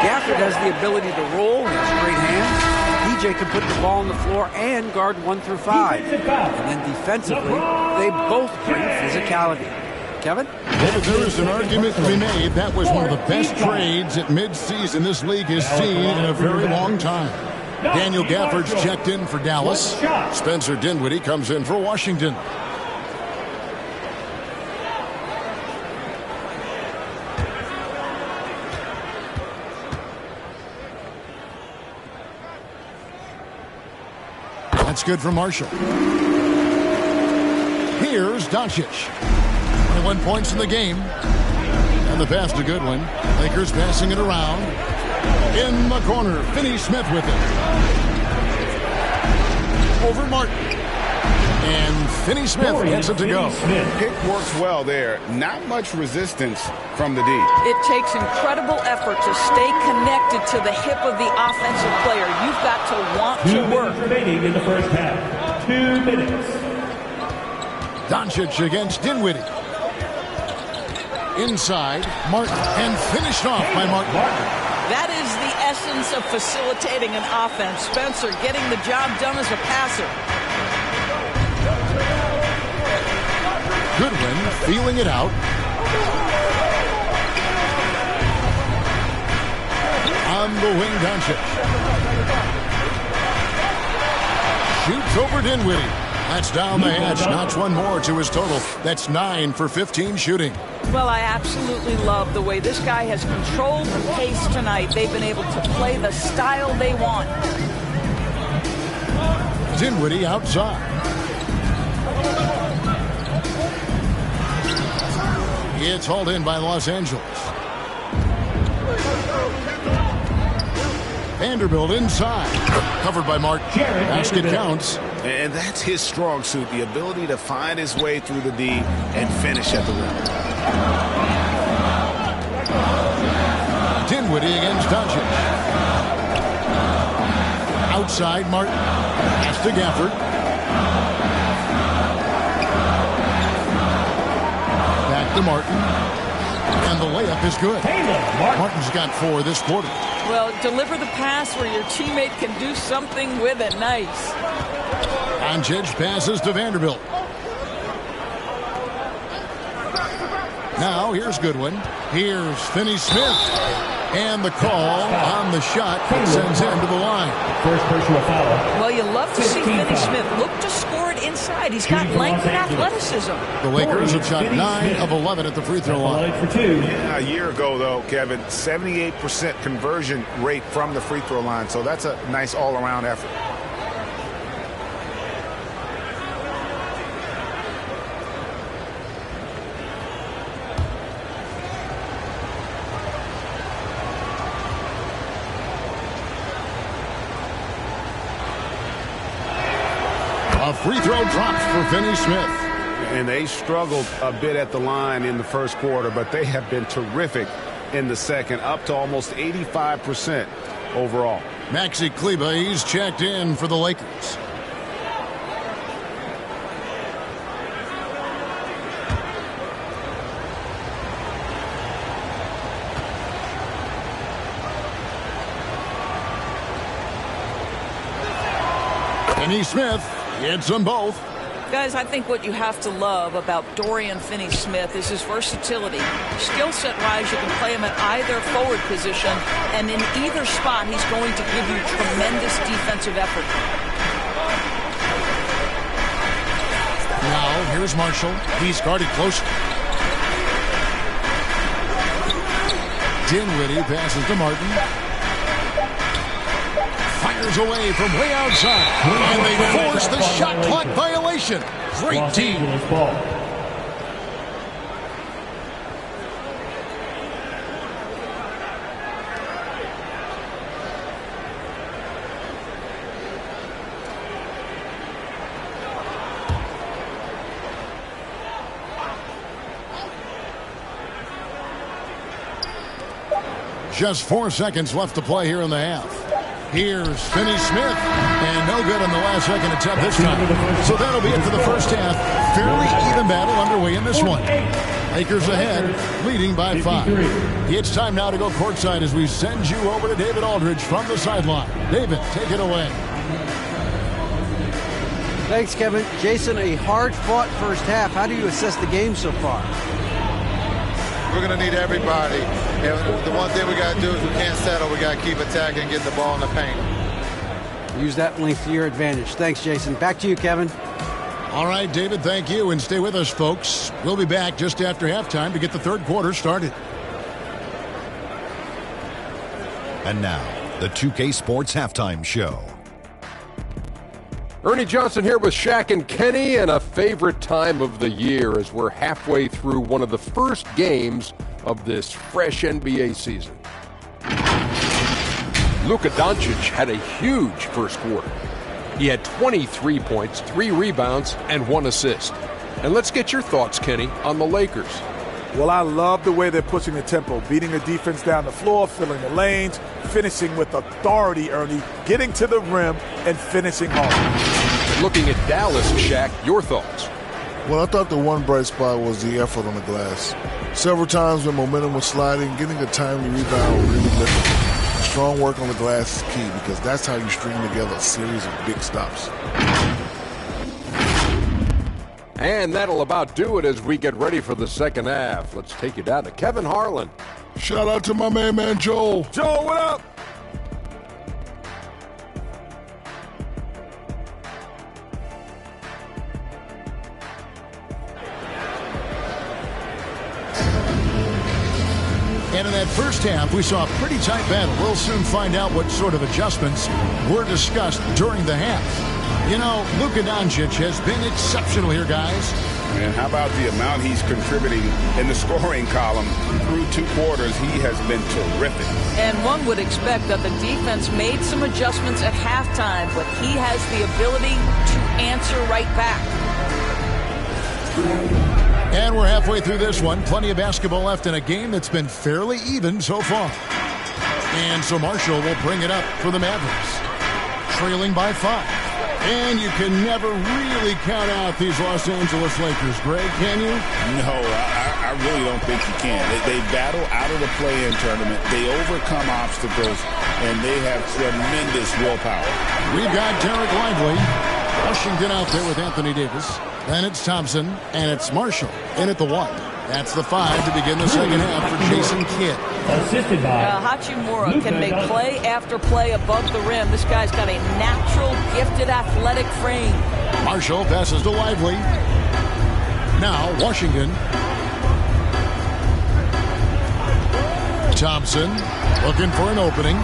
Speaker 4: Gafford has the ability to roll, he has great hands. P.J. can put the ball on the floor and guard 1 through 5. And then defensively, they both bring physicality. Kevin?
Speaker 1: Well, there is an argument to be made. That was one of the best trades at midseason this league has seen in a very long time. Daniel Gafford's checked in for Dallas. Spencer Dinwiddie comes in for Washington. That's good for Marshall. Here's Doncic. 21 points in the game. And the pass to Goodwin. Lakers passing it around. In the corner, Finney-Smith with it. Over Martin. And Finney-Smith gets it to go.
Speaker 5: Pick works well there. Not much resistance from the D.
Speaker 2: It takes incredible effort to stay connected to the hip of the offensive player. You've got to want to work.
Speaker 6: 2 minutes remaining in the first half. 2 minutes.
Speaker 1: Doncic against Dinwiddie. Inside, Martin. And finished off by Martin.
Speaker 2: That is the essence of facilitating an offense. Spencer getting the job done as a passer.
Speaker 1: Goodwin feeling it out. On the wing, Doncic. Shoots over Dinwiddie. That's down the hatch. Notch one more to his total. That's 9 for 15 shooting.
Speaker 2: Well, I absolutely love the way this guy has controlled the pace tonight. They've been able to play the style they want.
Speaker 1: Dinwiddie outside. It's hauled in by Los Angeles. Vanderbilt inside. Covered by Martin. Basket counts.
Speaker 5: And that's his strong suit, the ability to find his way through the D and finish at the rim.
Speaker 1: Dinwiddie against Doncic. Outside, Martin. Pass to Gafford. Back to Martin. And the layup is good. Martin's got 4 this quarter.
Speaker 2: Well, deliver the pass where your teammate can do something with it. Nice.
Speaker 1: Doncic passes to Vanderbilt. Now, here's Goodwin. Here's Finney-Smith. And the call on the shot that sends him to the line.
Speaker 6: First personal foul.
Speaker 2: Well, you love to see Finney-Smith look to score it inside. He's got length and athleticism.
Speaker 1: The Lakers have shot 9 of 11 at the free throw line.
Speaker 6: For 2.
Speaker 5: Yeah, a year ago, though, Kevin, 78% conversion rate from the free throw line. So that's a nice all-around effort.
Speaker 1: A free throw drops for Finney-Smith.
Speaker 5: And they struggled a bit at the line in the first quarter, but they have been terrific in the second, up to almost 85% overall.
Speaker 1: Maxi Kleber, he's checked in for the Lakers. Finney-Smith hits them both.
Speaker 2: Guys, I think what you have to love about Dorian Finney-Smith is his versatility. Skill set-wise, you can play him at either forward position, and in either spot, he's going to give you tremendous defensive effort.
Speaker 1: Now, here's Marshall. He's guarded closely. Dinwiddie passes to Martin. Fires away from way outside. And they force the shot clock violation. Great team. Just 4 seconds left to play here in the half. Here's Finney Smith, and no good on the last-second attempt this time. So that'll be it for the first half. Fairly even battle underway in this one. Lakers ahead, leading by 5. It's time now to go courtside as we send you over to David Aldridge from the sideline. David, take it away.
Speaker 4: Thanks, Kevin. Jason, a hard-fought first half. How do you assess the game so far?
Speaker 8: We're going to need everybody. And the one thing we got to do is we can't settle. We got to keep attacking and getting the ball in the paint.
Speaker 4: Use that length to your advantage. Thanks, Jason. Back to you, Kevin.
Speaker 1: All right, David, thank you. And stay with us, folks. We'll be back just after halftime to get the third quarter started.
Speaker 9: And now, the 2K Sports Halftime Show.
Speaker 10: Ernie Johnson here with Shaq and Kenny, and a favorite time of the year as we're halfway through one of the first games of this fresh NBA season. Luka Doncic had a huge first quarter. He had 23 points, 3 rebounds, and 1 assist. And let's get your thoughts, Kenny, on the Lakers.
Speaker 11: Well, I love the way they're pushing the tempo, beating the defense down the floor, filling the lanes, finishing with authority, Ernie, getting to the rim, and finishing hard.
Speaker 10: And looking at Dallas, Shaq, your thoughts?
Speaker 12: Well, I thought the one bright spot was the effort on the glass. Several times when momentum was sliding, getting a timely rebound really lifted. Strong work on the glass is key because that's how you string together a series of big stops.
Speaker 10: And that'll about do it as we get ready for the second half. Let's take you down to Kevin Harlan.
Speaker 12: Shout out to my man Joel.
Speaker 11: Joel, what up?
Speaker 1: And in that first half, we saw a pretty tight battle. We'll soon find out what sort of adjustments were discussed during the half. You know, Luka Doncic has been exceptional here, guys.
Speaker 5: And how about the amount he's contributing in the scoring column? Through 2 quarters, he has been terrific.
Speaker 2: And one would expect that the defense made some adjustments at halftime, but he has the ability to answer right back.
Speaker 1: And we're halfway through this one. Plenty of basketball left in a game that's been fairly even so far. And so Marshall will bring it up for the Mavericks. Trailing by 5. And you can never really count out these Los Angeles Lakers, Greg, can you?
Speaker 5: No, I really don't think you can. They battle out of the play-in tournament. They overcome obstacles, and they have tremendous willpower.
Speaker 1: We've got Derek Lively. Washington out there with Anthony Davis. Then it's Thompson, and it's Marshall in at the 1. That's the 5 to begin the second half for Jason Kidd.
Speaker 6: Assisted by
Speaker 2: Hachimura can make play after play above the rim. This guy's got a natural, gifted, athletic frame.
Speaker 1: Marshall passes to Lively. Now Washington. Thompson looking for an opening.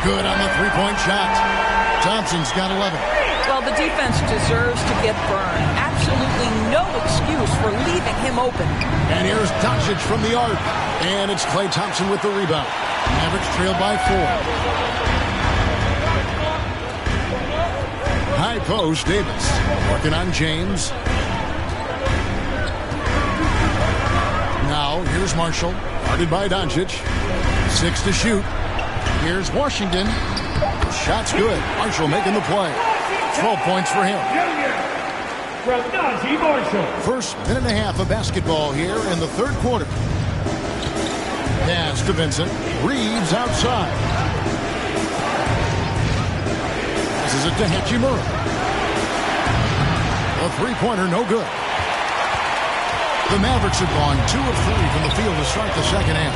Speaker 1: Good on the three-point shot. Thompson's got 11.
Speaker 2: Well, the defense deserves to get burned. Absolutely no excuse for leaving him open.
Speaker 1: And here's Doncic from the arc. And it's Klay Thompson with the rebound. Mavericks trailed by 4. High post, Davis. Working on James. Now, here's Marshall. Guarded by Doncic. 6 to shoot. Here's Washington. Shot's good. Marshall making the play. 12 points for him. First minute and a half of basketball here in the third quarter. Pass to Vincent. Reeves outside. This is it to Hachimura. A three-pointer, no good. The Mavericks have gone 2 of 3 from the field to start the second half.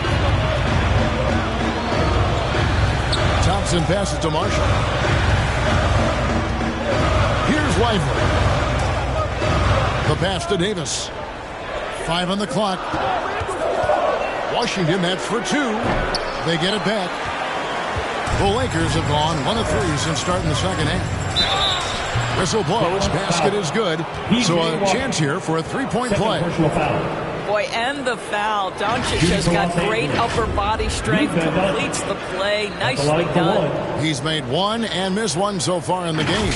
Speaker 1: Thompson passes to Marshall. Here's Lively. The pass to Davis. 5 on the clock. Washington, that's for 2. They get it back. The Lakers have gone 1 of 3 since starting the second half. Whistle blows. Basket is good. So a chance here for a three-point play.
Speaker 2: Boy, and the foul. Doncic has got great upper body strength, completes the play. Nicely done.
Speaker 1: He's made 1 and missed 1 so far in the game.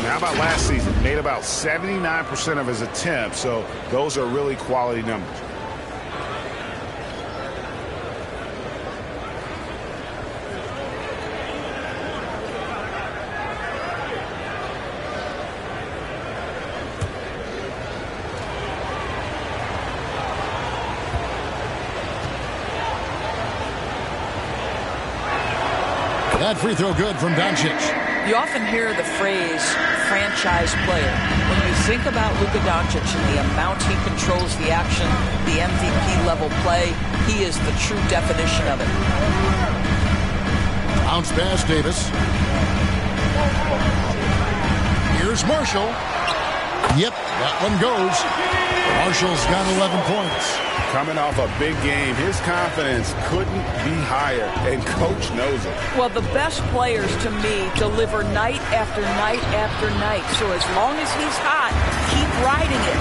Speaker 5: Now, how about last season? Made about 79% of his attempts, so those are really quality numbers.
Speaker 1: That free throw good from Doncic.
Speaker 2: You often hear the phrase franchise player. When you think about Luka Doncic and the amount he controls the action, the MVP level play, he is the true definition of it.
Speaker 1: Bounce pass, Davis. Here's Marshall. Yep, that one goes. Marshall's got 11 points.
Speaker 5: Coming off a big game, his confidence couldn't be higher, and coach knows it.
Speaker 2: Well, the best players, to me, deliver night after night after night. So as long as he's hot, keep riding it.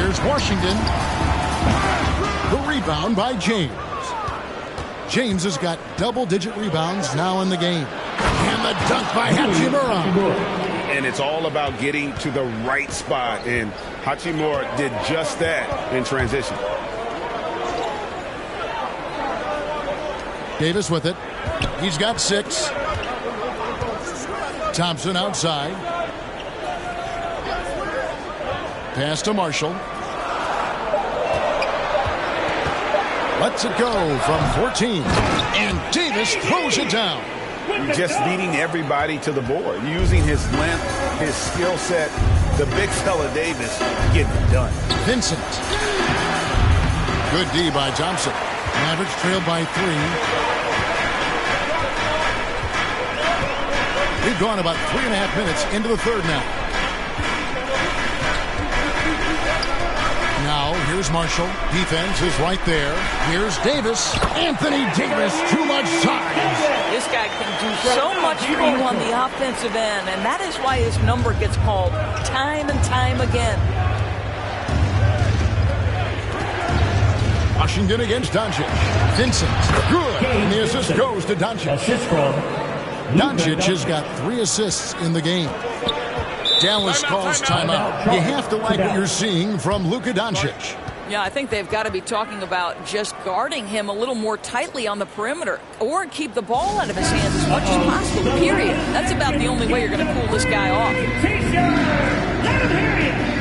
Speaker 1: Here's Washington. The rebound by James. James has got double-digit rebounds now in the game. And the dunk by Hachimura.
Speaker 5: And it's all about getting to the right spot, and Hachimura did just that in transition.
Speaker 1: Davis with it. He's got 6. Thompson outside. Pass to Marshall. Lets it go from 14. And Davis throws it down.
Speaker 5: Just beating everybody to the board, using his length, his skill set. The big fella Davis getting it done.
Speaker 1: Vincent. Good D by Johnson. Mavericks trailed by 3. We've gone about 3.5 minutes into the third now. Now, here's Marshall. Defense is right there. Here's Davis. Anthony Davis, too much size.
Speaker 2: This guy can do so much for you on the offensive end, and that is why his number gets called time and time again.
Speaker 1: Washington against Doncic. Vincent, good. And the assist goes to Doncic. Doncic has got 3 assists in the game. Dallas calls timeout. You have to like what you're seeing from Luka Doncic.
Speaker 2: Yeah, I think they've got to be talking about just guarding him a little more tightly on the perimeter or keep the ball out of his hands as much as possible, period. That's about the only way you're going to cool this guy off.
Speaker 6: Let him hear you.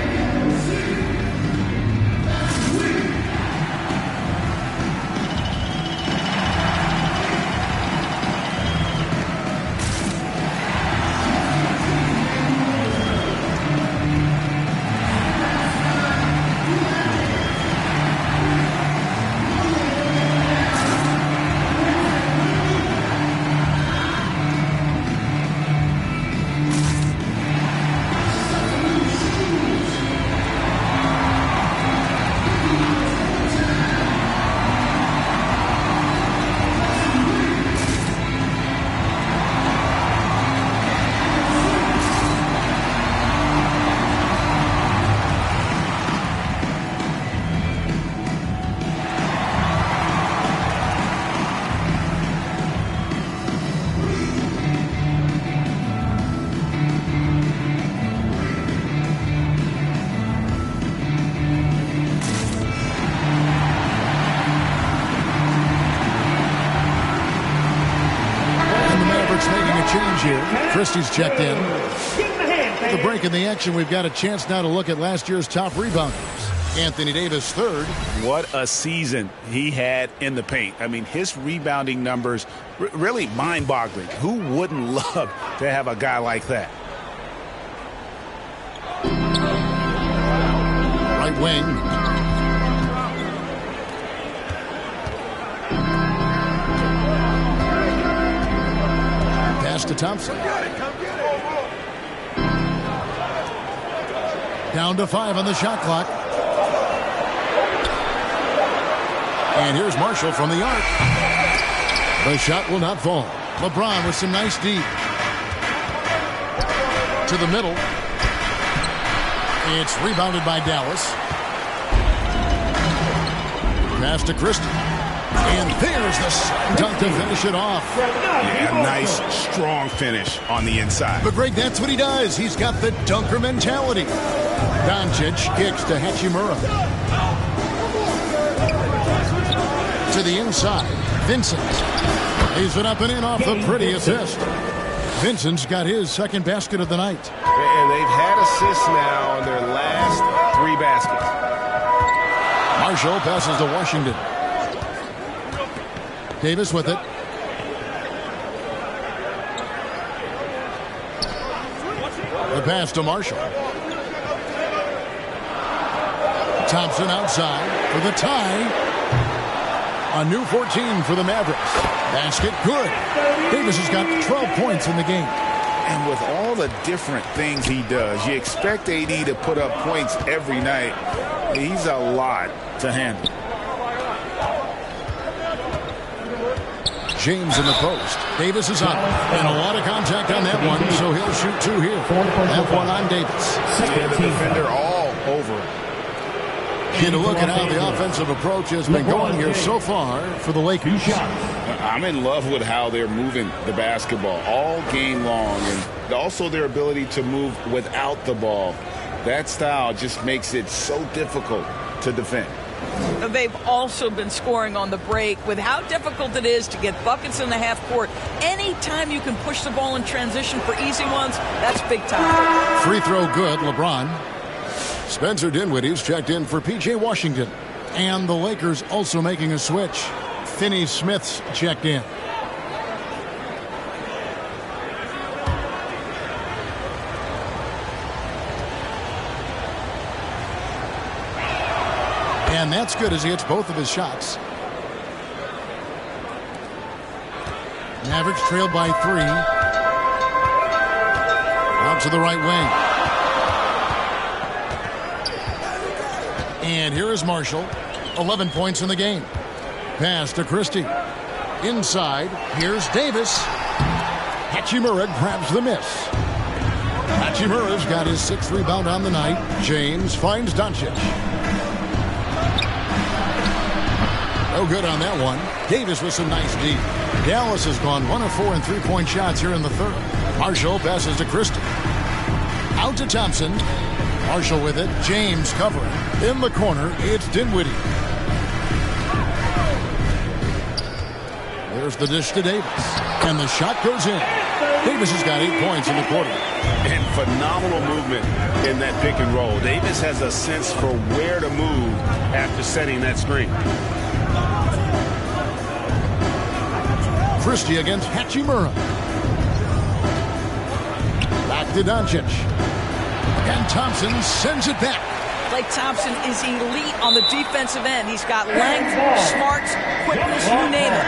Speaker 1: Christie's checked in. With the break in the action, we've got a chance now to look at last year's top rebounders. Anthony Davis, 3rd.
Speaker 5: What a season he had in the paint. I mean, his rebounding numbers really mind-boggling. Who wouldn't love to have a guy like that?
Speaker 1: Right wing. To Thompson. Down to 5 on the shot clock. And here's Marshall from the arc. The shot will not fall. LeBron with some nice D. To the middle. It's rebounded by Dallas. Pass to Christie. And there's the slam dunk to finish it off.
Speaker 5: Yeah, nice, strong finish on the inside.
Speaker 1: But Greg, that's what he does. He's got the dunker mentality. Doncic kicks to Hachimura. To the inside. Vincent. Lays it up and in off the pretty assist. Vincent's got his 2nd basket of the night.
Speaker 7: And they've had assists now on their last 3 baskets.
Speaker 1: Marshall passes to Washington. Davis with it. The pass to Marshall. Thompson outside for the tie. A new 14 for the Mavericks. Basket good. Davis has got 12 points in the game.
Speaker 3: And with all the different things he does, you expect AD to put up points every night. He's a lot to handle.
Speaker 1: James in the post. Davis is up. And a lot of contact on that one, so he'll shoot 2 here. That one on Davis.
Speaker 3: Yeah, the defender all over him.
Speaker 1: Get a look at how the offensive approach has been going here so far for the Lakers.
Speaker 3: I'm in love with how they're moving the basketball all game long, and also their ability to move without the ball. That style just makes it so difficult to defend.
Speaker 13: They've also been scoring on the break with how difficult it is to get buckets in the half court. Anytime you can push the ball in transition for easy ones, that's big time.
Speaker 1: Free throw good, LeBron. Spencer Dinwiddie's checked in for P.J. Washington. And the Lakers also making a switch. Finney Smith's checked in. And that's good as he hits both of his shots. Mavericks trailed by 3. Out to the right wing. And here is Marshall. 11 points in the game. Pass to Christie. Inside, here's Davis. Hachimura grabs the miss. Hachimura's got his 6th rebound on the night. James finds Doncic. No good on that one. Davis with some nice D. Dallas has gone 1 of 4 in 3-point shots here in the third. Marshall passes to Christie. Out to Thompson. Marshall with it. James covering. In the corner, it's Dinwiddie. There's the dish to Davis. And the shot goes in. Davis has got 8 points in the quarter.
Speaker 5: And phenomenal movement in that pick and roll. Davis has a sense for where to move after setting that screen.
Speaker 1: Christie against Hachimura. Back to Doncic. And Thompson sends it back.
Speaker 13: Klay Thompson is elite on the defensive end. He's got length, smarts, quickness, you name it.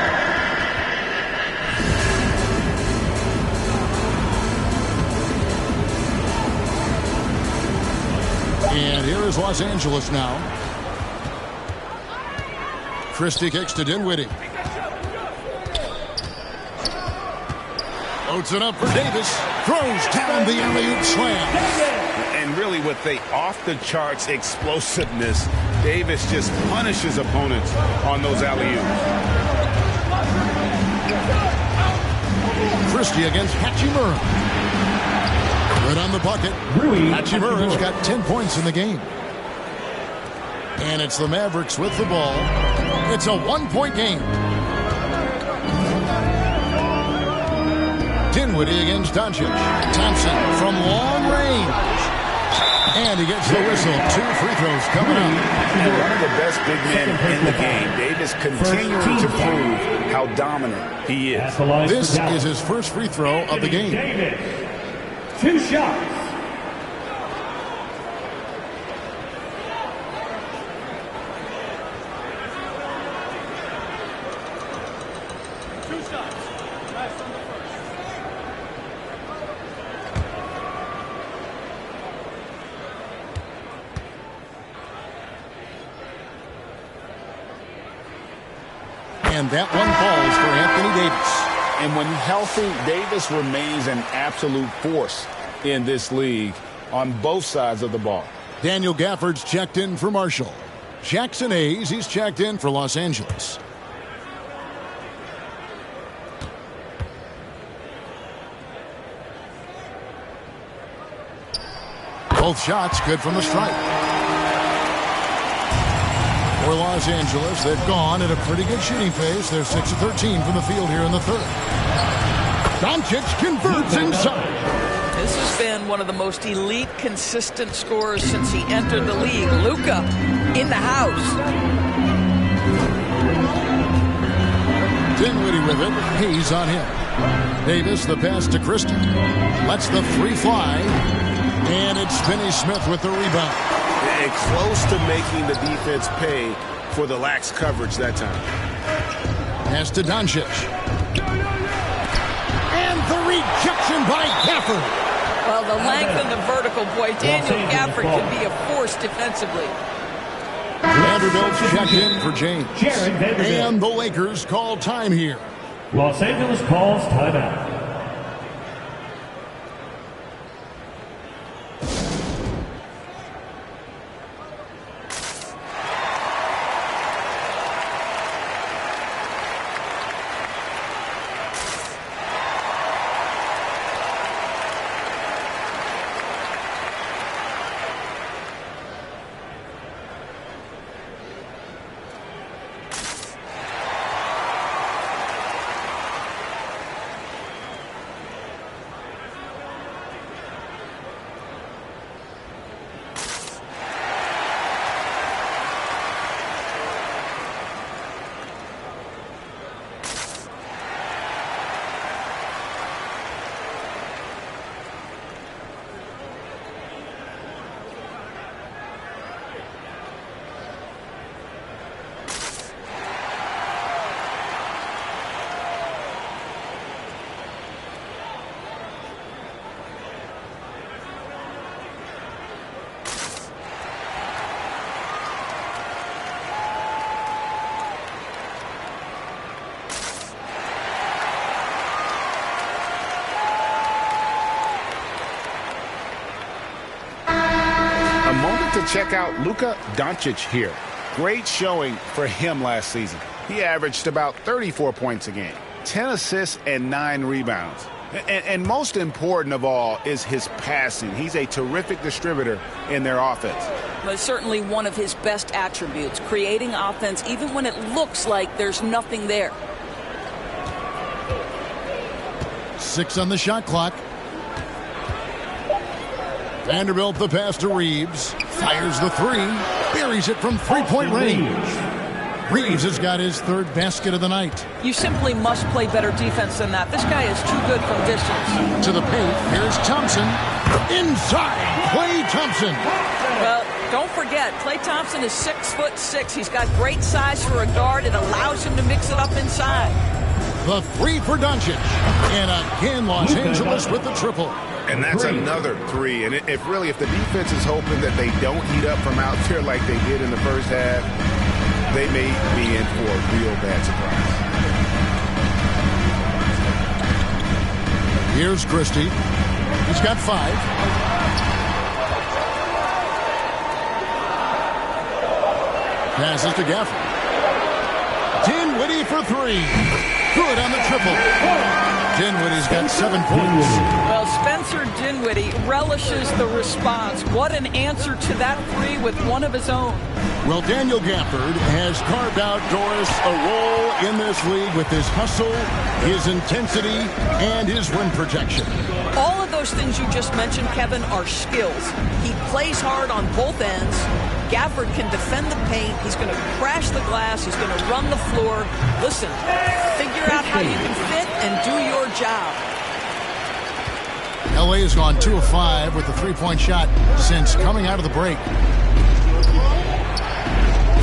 Speaker 1: And here is Los Angeles now. Christie kicks to Dinwiddie. Loads it up for Davis. Throws down the alley-oop slam.
Speaker 5: And really with the off-the-charts explosiveness, Davis just punishes opponents on those alley-oops.
Speaker 1: Christie against Hachimura. Good on the bucket. Hachimura's got 10 points in the game. And it's the Mavericks with the ball. It's a 1-point game. Dinwiddie against Doncic. Thompson from long range. And he gets the whistle. 2 free throws coming up.
Speaker 3: And one of the best big men in the game. Davis continuing to prove how dominant he is.
Speaker 1: This is his first free throw of the game.
Speaker 6: 2 shots.
Speaker 1: And that one falls for Anthony Davis.
Speaker 3: And when healthy, Davis remains an absolute force in this league on both sides of the ball.
Speaker 1: Daniel Gafford's checked in for Marshall. Jackson Hayes, he's checked in for Los Angeles. Both shots good from the stripe. For Los Angeles, they've gone at a pretty good shooting pace. They're 6 of 13 from the field here in the third. Doncic converts inside.
Speaker 13: This has been one of the most elite, consistent scorers since he entered the league. Luka in the house.
Speaker 1: Dinwiddie with it. He's on him. Davis, the pass to Christie. Lets the three fly. And it's Finney-Smith with the rebound.
Speaker 7: And close to making the defense pay for the lax coverage that time.
Speaker 1: Pass to Doncic. And the rejection by Gafford.
Speaker 13: Well, the length and the vertical, boy, Daniel Gafford can be a force defensively.
Speaker 1: Vanderbilt's checked in for James. And the Lakers call time here.
Speaker 6: Los Angeles calls timeout.
Speaker 5: To check out Luka Doncic here. Great showing for him last season. He averaged about 34 points a game, 10 assists and 9 rebounds. And most important of all is his passing. He's a terrific distributor in their offense.
Speaker 2: But certainly one of his best attributes, creating offense even when it looks like there's nothing there.
Speaker 1: 6 on the shot clock. Vanderbilt the pass to Reeves. Fires the three. Buries it from three-point range. Reeves has got his third basket of the night.
Speaker 2: You simply must play better defense than that. This guy is too good from distance.
Speaker 1: To the paint. Here's Thompson. Inside. Klay Thompson.
Speaker 2: Well, don't forget, Klay Thompson is 6'6". He's got great size for a guard. It allows him to mix it up inside.
Speaker 1: The three for Doncic. And again, Los Angeles with the triple.
Speaker 5: And that's another three. And if the defense is hoping that they don't heat up from out there like they did in the first half, they may be in for a real bad surprise.
Speaker 1: Here's Christie. He's got 5. Passes to Gafford. Dinwiddie for 3. Good on the triple. Dinwiddie's got 7 points.
Speaker 13: Well, Spencer Dinwiddie relishes the response. What an answer to that three with one of his own.
Speaker 1: Well, Daniel Gafford has carved out, Doris, a role in this league with his hustle, his intensity, and his rim protection.
Speaker 2: All of those things you just mentioned, Kevin, are skills. He plays hard on both ends. Gafford can defend the paint. He's going to crash the glass. He's going to run the floor. Listen, figure out how you can fit and do your job.
Speaker 1: LA has gone 2 of 5 with the three-point shot since coming out of the break.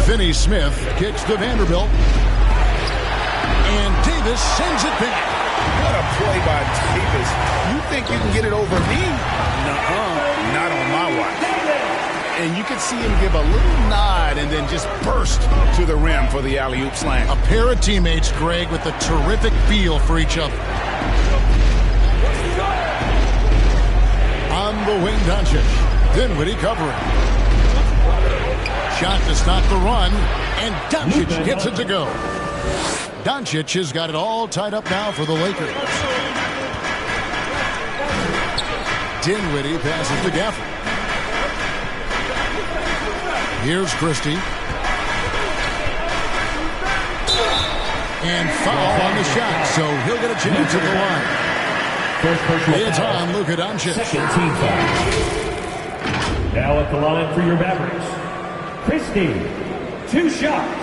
Speaker 1: Finney-Smith kicks to Vanderbilt. And Davis sends it back.
Speaker 5: What a play by Davis. You think you can get it over me? Nuh-uh. Not on my watch. And you could see him give a little nod and then just burst to the rim for the alley-oop slam.
Speaker 1: A pair of teammates, Greg, with a terrific feel for each other. On the wing, Doncic. Dinwiddie covering. Shot to stop the run, and Doncic gets it to go. Doncic has got it all tied up now for the Lakers. Dinwiddie passes to Gafford. Here's Christie. And foul on the shot, so he'll get a chance at the line. It's on Luka Doncic.
Speaker 6: Second team foul. Now at the line for your Mavericks, Christie. 2 shots.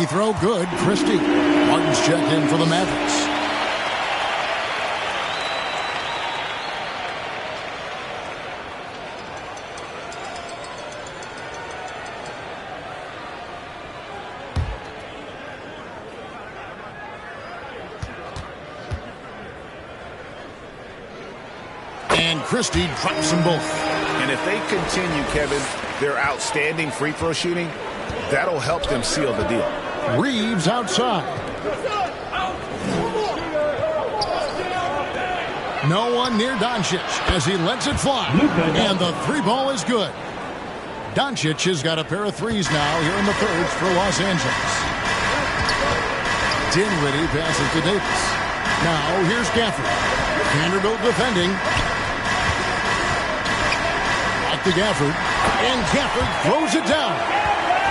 Speaker 1: Free throw, good. Christie. Martin's checked in for the Mavericks. And Christie drops them both.
Speaker 5: And if they continue, Kevin, their outstanding free throw shooting, that'll help them seal the deal.
Speaker 1: Reeves outside. No one near Doncic as he lets it fly. And the three ball is good. Doncic has got a pair of threes now here in the third for Los Angeles. Dinwiddie passes to Davis. Now here's Gafford. Vanderbilt defending. To Gafford, and Gafford throws it down.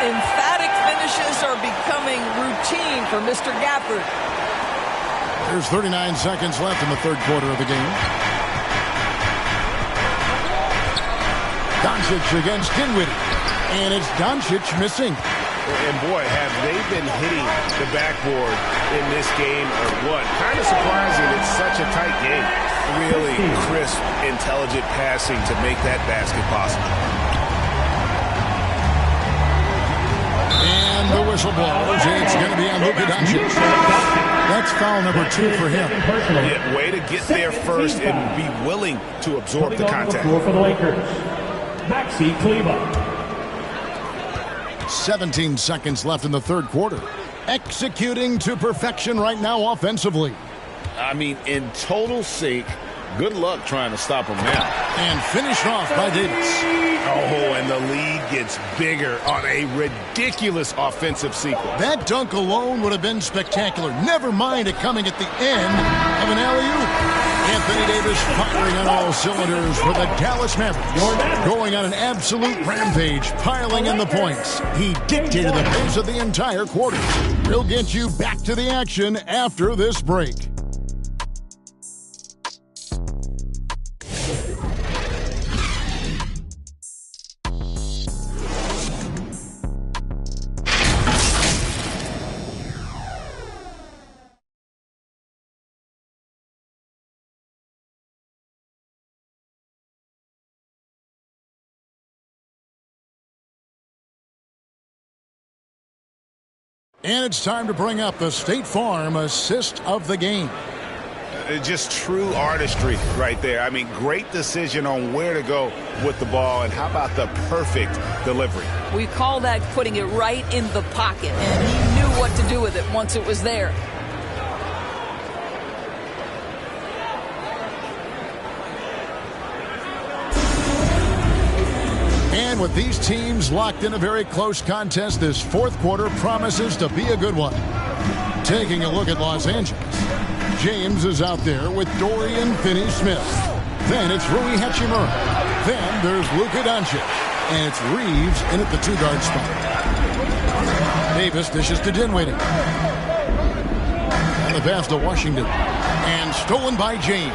Speaker 13: Emphatic finishes are becoming routine for Mr. Gafford.
Speaker 1: There's 39 seconds left in the third quarter of the game. Doncic against Dinwiddie, and it's Doncic missing.
Speaker 5: And boy, have they been hitting the backboard in this game or what? Kind of surprising. It's such a tight game. Really crisp, intelligent passing to make that basket possible.
Speaker 1: And the whistle blows. It's going to be on Luka Doncic. That's foul number 2 for him.
Speaker 5: Yeah, way to get there first and be willing to absorb the contact.
Speaker 6: For the Lakers, Maxi Kleber.
Speaker 1: 17 seconds left in the third quarter. Executing to perfection right now offensively.
Speaker 5: I mean, in total sync. Good luck trying to stop him now.
Speaker 1: And finished off by Davis.
Speaker 5: Oh, and the lead gets bigger on a ridiculous offensive sequence.
Speaker 1: That dunk alone would have been spectacular. Never mind it coming at the end of an alley-oop. Anthony Davis firing on all cylinders for the Dallas Mavericks. Going on an absolute rampage, piling in the points. He dictated the pace of the entire quarter. We'll get you back to the action after this break. And it's time to bring up the State Farm assist of the game.
Speaker 5: Just true artistry right there. I mean, great decision on where to go with the ball, and how about the perfect delivery?
Speaker 13: We call that putting it right in the pocket, and he knew what to do with it once it was there.
Speaker 1: And with these teams locked in a very close contest, this fourth quarter promises to be a good one. Taking a look at Los Angeles. James is out there with Dorian Finney-Smith. Then it's Rui Hachimura. Then there's Luka Doncic. And it's Reeves in at the two-guard spot. Davis dishes to Dinwiddie. And the pass to Washington. And stolen by James.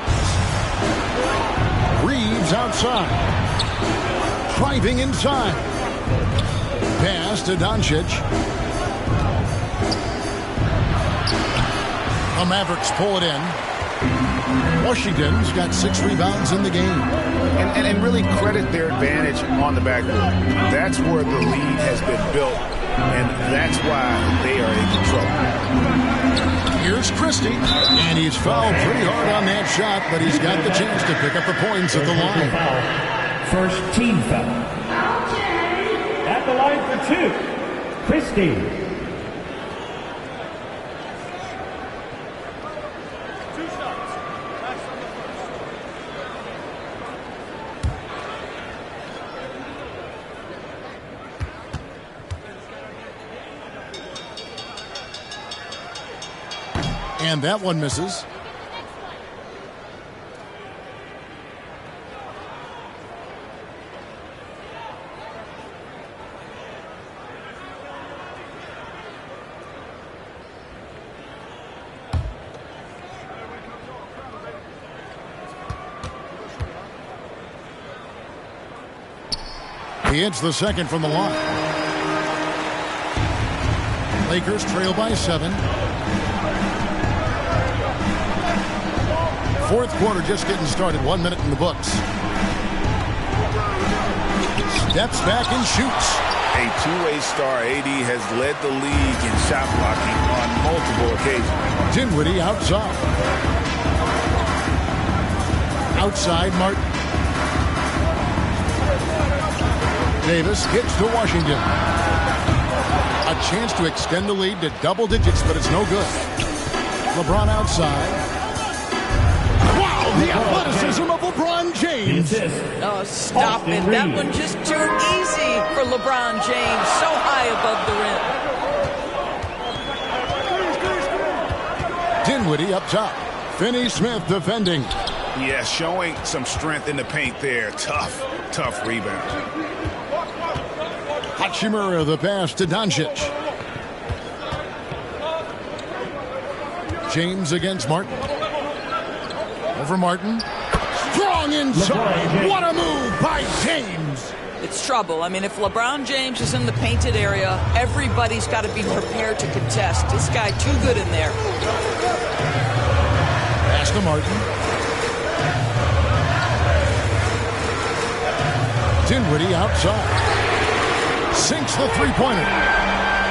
Speaker 1: Reeves outside. Driving inside. Pass to Doncic. The Mavericks pull it in. Washington's got 6 rebounds in the game.
Speaker 5: And really credit their advantage on the backboard. That's where the lead has been built, and that's why they are in control.
Speaker 1: Here's Christie, and he's fouled pretty hard on that shot, but he's got the chance to pick up the points at the line.
Speaker 6: First team foul. At the line for 2, Christie.
Speaker 1: And that one misses. He hits the second from the line. Lakers trail by 7. Fourth quarter just getting started. 1 minute in the books. Steps back and shoots.
Speaker 3: A two-way star, AD has led the league in shot blocking on multiple occasions.
Speaker 1: Dinwiddie outside. Outside Martin. Davis gets to Washington. A chance to extend the lead to double digits, but it's no good. LeBron outside. Wow, the athleticism of LeBron James.
Speaker 13: Oh, stop it. That one just too easy for LeBron James. So high above the rim.
Speaker 1: Dinwiddie up top. Finney Smith defending.
Speaker 3: Yeah, showing some strength in the paint there. Tough rebound.
Speaker 1: Hachimura the pass to Doncic. James against Martin. Over Martin. Strong inside. What a move by James.
Speaker 13: It's trouble. I mean, if LeBron James is in the painted area, everybody's got to be prepared to contest. This guy too good in there.
Speaker 1: Pass to Martin. Dinwiddie outside. Sinks the three-pointer.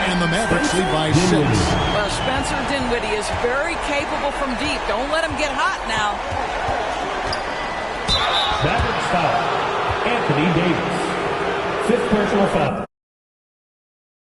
Speaker 1: And the Mavericks lead by 6.
Speaker 13: Well, Spencer Dinwiddie is very capable from deep. Don't let him get hot now.
Speaker 6: Mavericks foul. Anthony Davis. 5th personal foul.